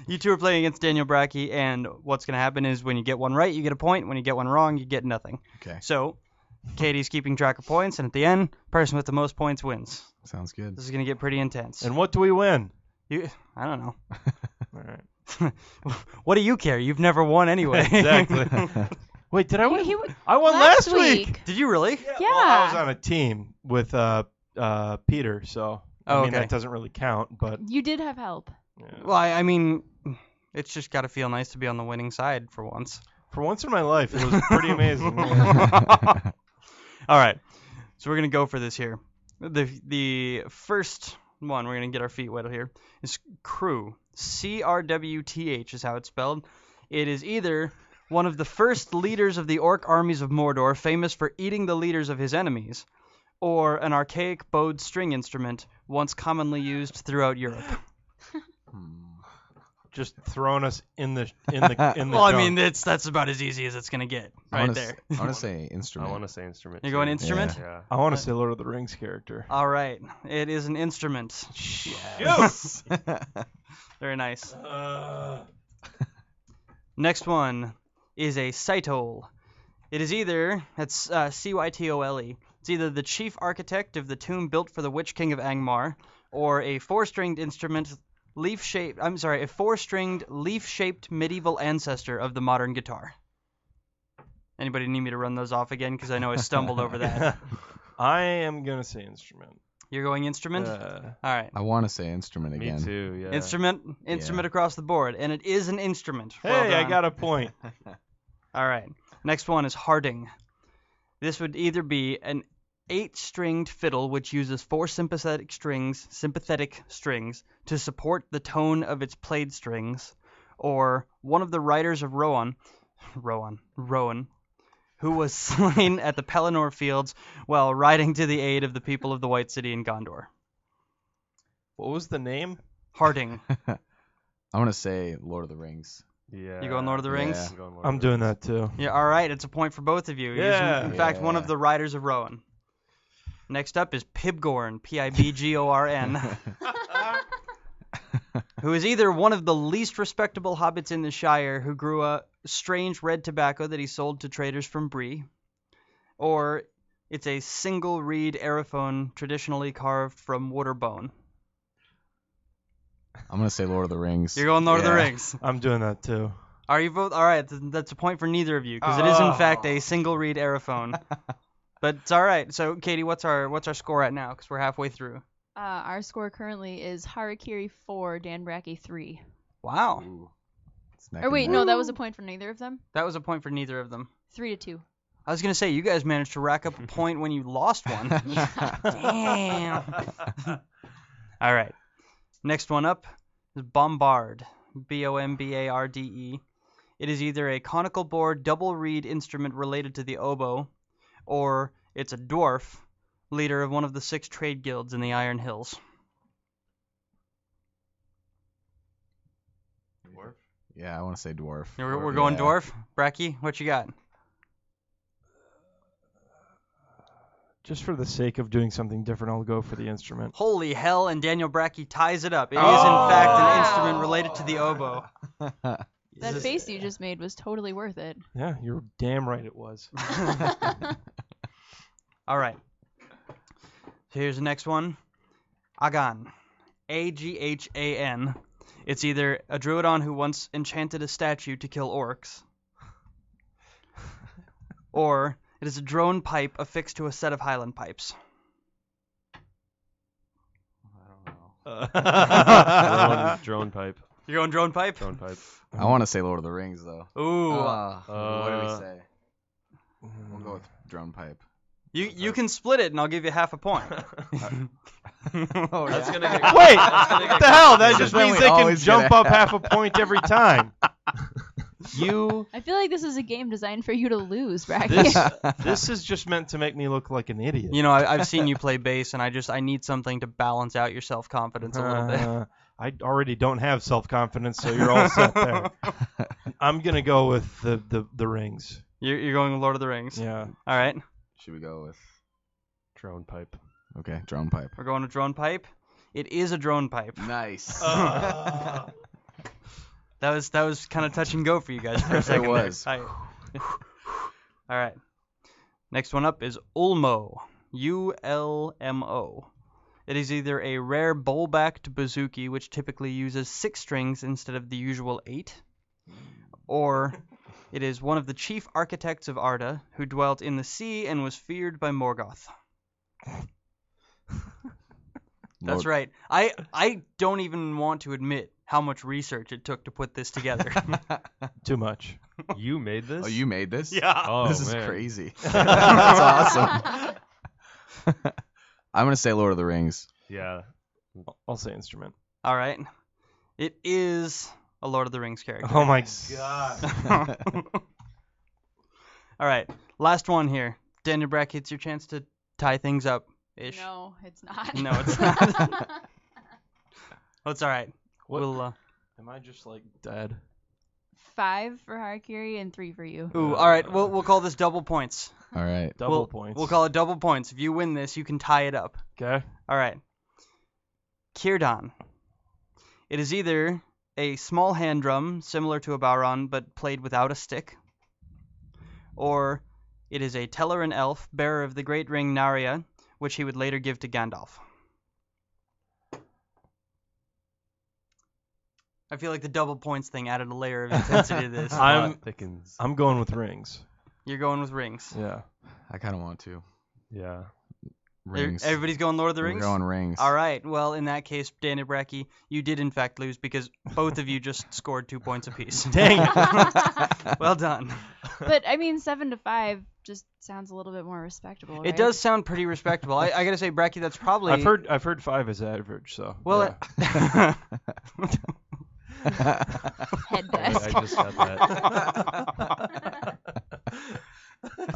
You two are playing against Daniel Brackey, and what's going to happen is when you get one right, you get a point. When you get one wrong, you get nothing. Okay. So Katie's keeping track of points, and at the end, person with the most points wins. Sounds good. This is going to get pretty intense. And what do we win? I don't know. All right. What do you care? You've never won anyway. Exactly. Wait, did I win? He won I won last week. Did you really? Yeah. Well, I was on a team with Peter, so Oh, I mean okay. that doesn't really count. But You did have help. yeah. Well, I mean, it's just got to feel nice to be on the winning side for once. For once in my life, it was pretty amazing. All right. So we're going to go for this here. The first one, we're going to get our feet wet here, is Crew. CRWTH is how it's spelled. It is either one of the first leaders of the orc armies of Mordor, famous for eating the leaders of his enemies, or an archaic bowed string instrument once commonly used throughout Europe. Just throwing us in the Well, I mean, that's about as easy as it's going to get right there. I want to say I instrument. want to say instrument. You're going too. instrument? Yeah. I want to say Lord of the Rings character. All right. It is an instrument. Yes. Very nice. Next one is a cytole. It is either, that's Cytole, it's either the chief architect of the tomb built for the Witch King of Angmar, or a four-stringed leaf-shaped medieval ancestor of the modern guitar. Anybody need me to run those off again? Because I know I stumbled over that. I am gonna say instrument. You're going instrument? All right. I want to say instrument Me again. too. Yeah. Instrument across the board, and it is an instrument. Well Hey, I done. got a point. All right. Next one is harding. This would either be an 8-stringed fiddle which uses 4 sympathetic strings to support the tone of its played strings, or one of the riders of Rohan, who was slain at the Pelennor Fields while riding to the aid of the people of the White City in Gondor. What was the name? Harding. I want to say Lord of the Rings. Yeah. You going Lord of the Rings? Yeah. I'm going Lord I'm of the doing Rings. that too. Yeah, all right. It's a point for both of you. He is, Yeah. in fact, one of Yeah. the riders of Rohan. Next up is Pibgorn, Pibgorn, who is either one of the least respectable hobbits in the Shire who grew a strange red tobacco that he sold to traders from Bree, or it's a single reed aerophone traditionally carved from wood or bone. I'm gonna say Lord of the Rings. You're going Lord of the Yeah. Rings. I'm doing that too. Are you both? All right, that's a point for neither of you, because it is in fact Oh. a single reed aerophone. But it's all right. So, Katie, what's our score at now? Because we're halfway through. Our score currently is Harakiri 4, Dan Brackey 3. Wow. It's neck Or and wait, neck. no, that was a point for neither of them. That was a point for neither of them. 3-2. I was going to say, you guys managed to rack up a point when you lost one. Damn. All right. Next one up is Bombard. Bombarde. It is either a conical bore double reed instrument related to the oboe, or it's a dwarf, leader of one of the 6 trade guilds in the Iron Hills. Dwarf? Yeah, I want to say dwarf. We're going Yeah. dwarf. Bracky, what you got? Just for the sake of doing something different, I'll go for the instrument. Holy hell, and Daniel Bracky ties it up. It is, Oh! in fact, an Wow. instrument related to the oboe. That face you just made was totally worth it. Yeah, you're damn right it was. All right. So here's the next one. Agan. Aghan. It's either a druidon who once enchanted a statue to kill orcs, or it is a drone pipe affixed to a set of Highland pipes. Drone pipe. You're going drone pipe? Drone pipe. I want to say Lord of the Rings, though. Ooh. What do we say? We'll go with drone pipe. You can split it, and I'll give you half a point. Oh, That's yeah. gonna get. Wait, what the hell? That just Then means we they can always jump get a up half. half a point every time. You. I feel like this is a game designed for you to lose, Bracky. This is just meant to make me look like an idiot. You know, I've seen you play bass, and I need something to balance out your self-confidence a little bit. I already don't have self-confidence, so you're all set there. I'm gonna go with the rings. You're going with Lord of the Rings. Yeah. All right. Should we go with? Drone pipe. Okay, drone pipe. We're going to drone pipe. It is a drone pipe. Nice. That was kind of touch and go for you guys for a second. It was. There. All right. Next one up is Ulmo. Ulmo. It is either a rare bowl-backed bouzouki, which typically uses 6 strings instead of the usual 8, or it is one of the chief architects of Arda, who dwelt in the sea and was feared by Morgoth. That's right. I don't even want to admit how much research it took to put this together. Too much. You made this? Oh, you made this? Yeah. Oh, This is man. crazy. That's awesome. I'm gonna say Lord of the Rings. Yeah. I'll say instrument. All right. It is a Lord of the Rings character. Oh my god. All right. Last one here. Daniel Brack, it's your chance to tie things up. Ish. No, it's not. No, it's not. Oh, it's all right. What? We'll, Am I just like dead? 5 for Harakiri and 3 for you. ooh, all right. We'll call this double points. All right. Double points. We'll call it double points. If you win this, you can tie it up. Okay. All right. Kirdan. It is either a small hand drum similar to a bowron but played without a stick, or it is a Telleran elf, bearer of the great ring Narya, which he would later give to Gandalf. I feel like the double points thing added a layer of intensity to this. Thickens. I'm going with rings. You're going with rings. Yeah. I kind of want to. Yeah. Rings. Everybody's going Lord of the We're Rings? going rings. All right. Well, in that case, Daniel Bracky, you did in fact lose because both of you just scored 2 points apiece. Dang it. Well done. But I mean, 7 to 5 just sounds a little bit more respectable. It right? does sound pretty respectable. I gotta say, Bracky, that's probably. I've heard 5 is average, so. Well, yeah. Head I desk. just got that.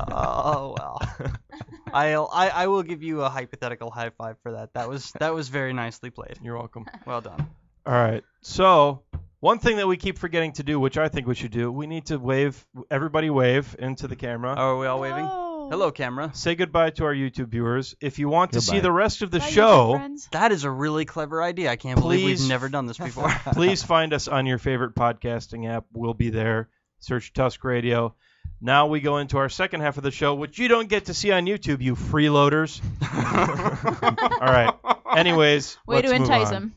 oh well. I will give you a hypothetical high five for that. That was very nicely played. You're welcome. Well done. All right. So, one thing that we keep forgetting to do, which I think we should do, we need to wave. Everybody wave into the camera. Oh, are we all waving? Hello. Hello, camera. Say goodbye to our YouTube viewers. If you want to see Goodbye. the rest of the Bye, YouTube show, friends. That is a really clever idea. I can't believe Please. we've never done this before. please find us on your favorite podcasting app. We'll be there. Search Tusk Radio. Now we go into our second half of the show, which you don't get to see on YouTube, you freeloaders. All right. Anyways, Way let's to move entice on. him.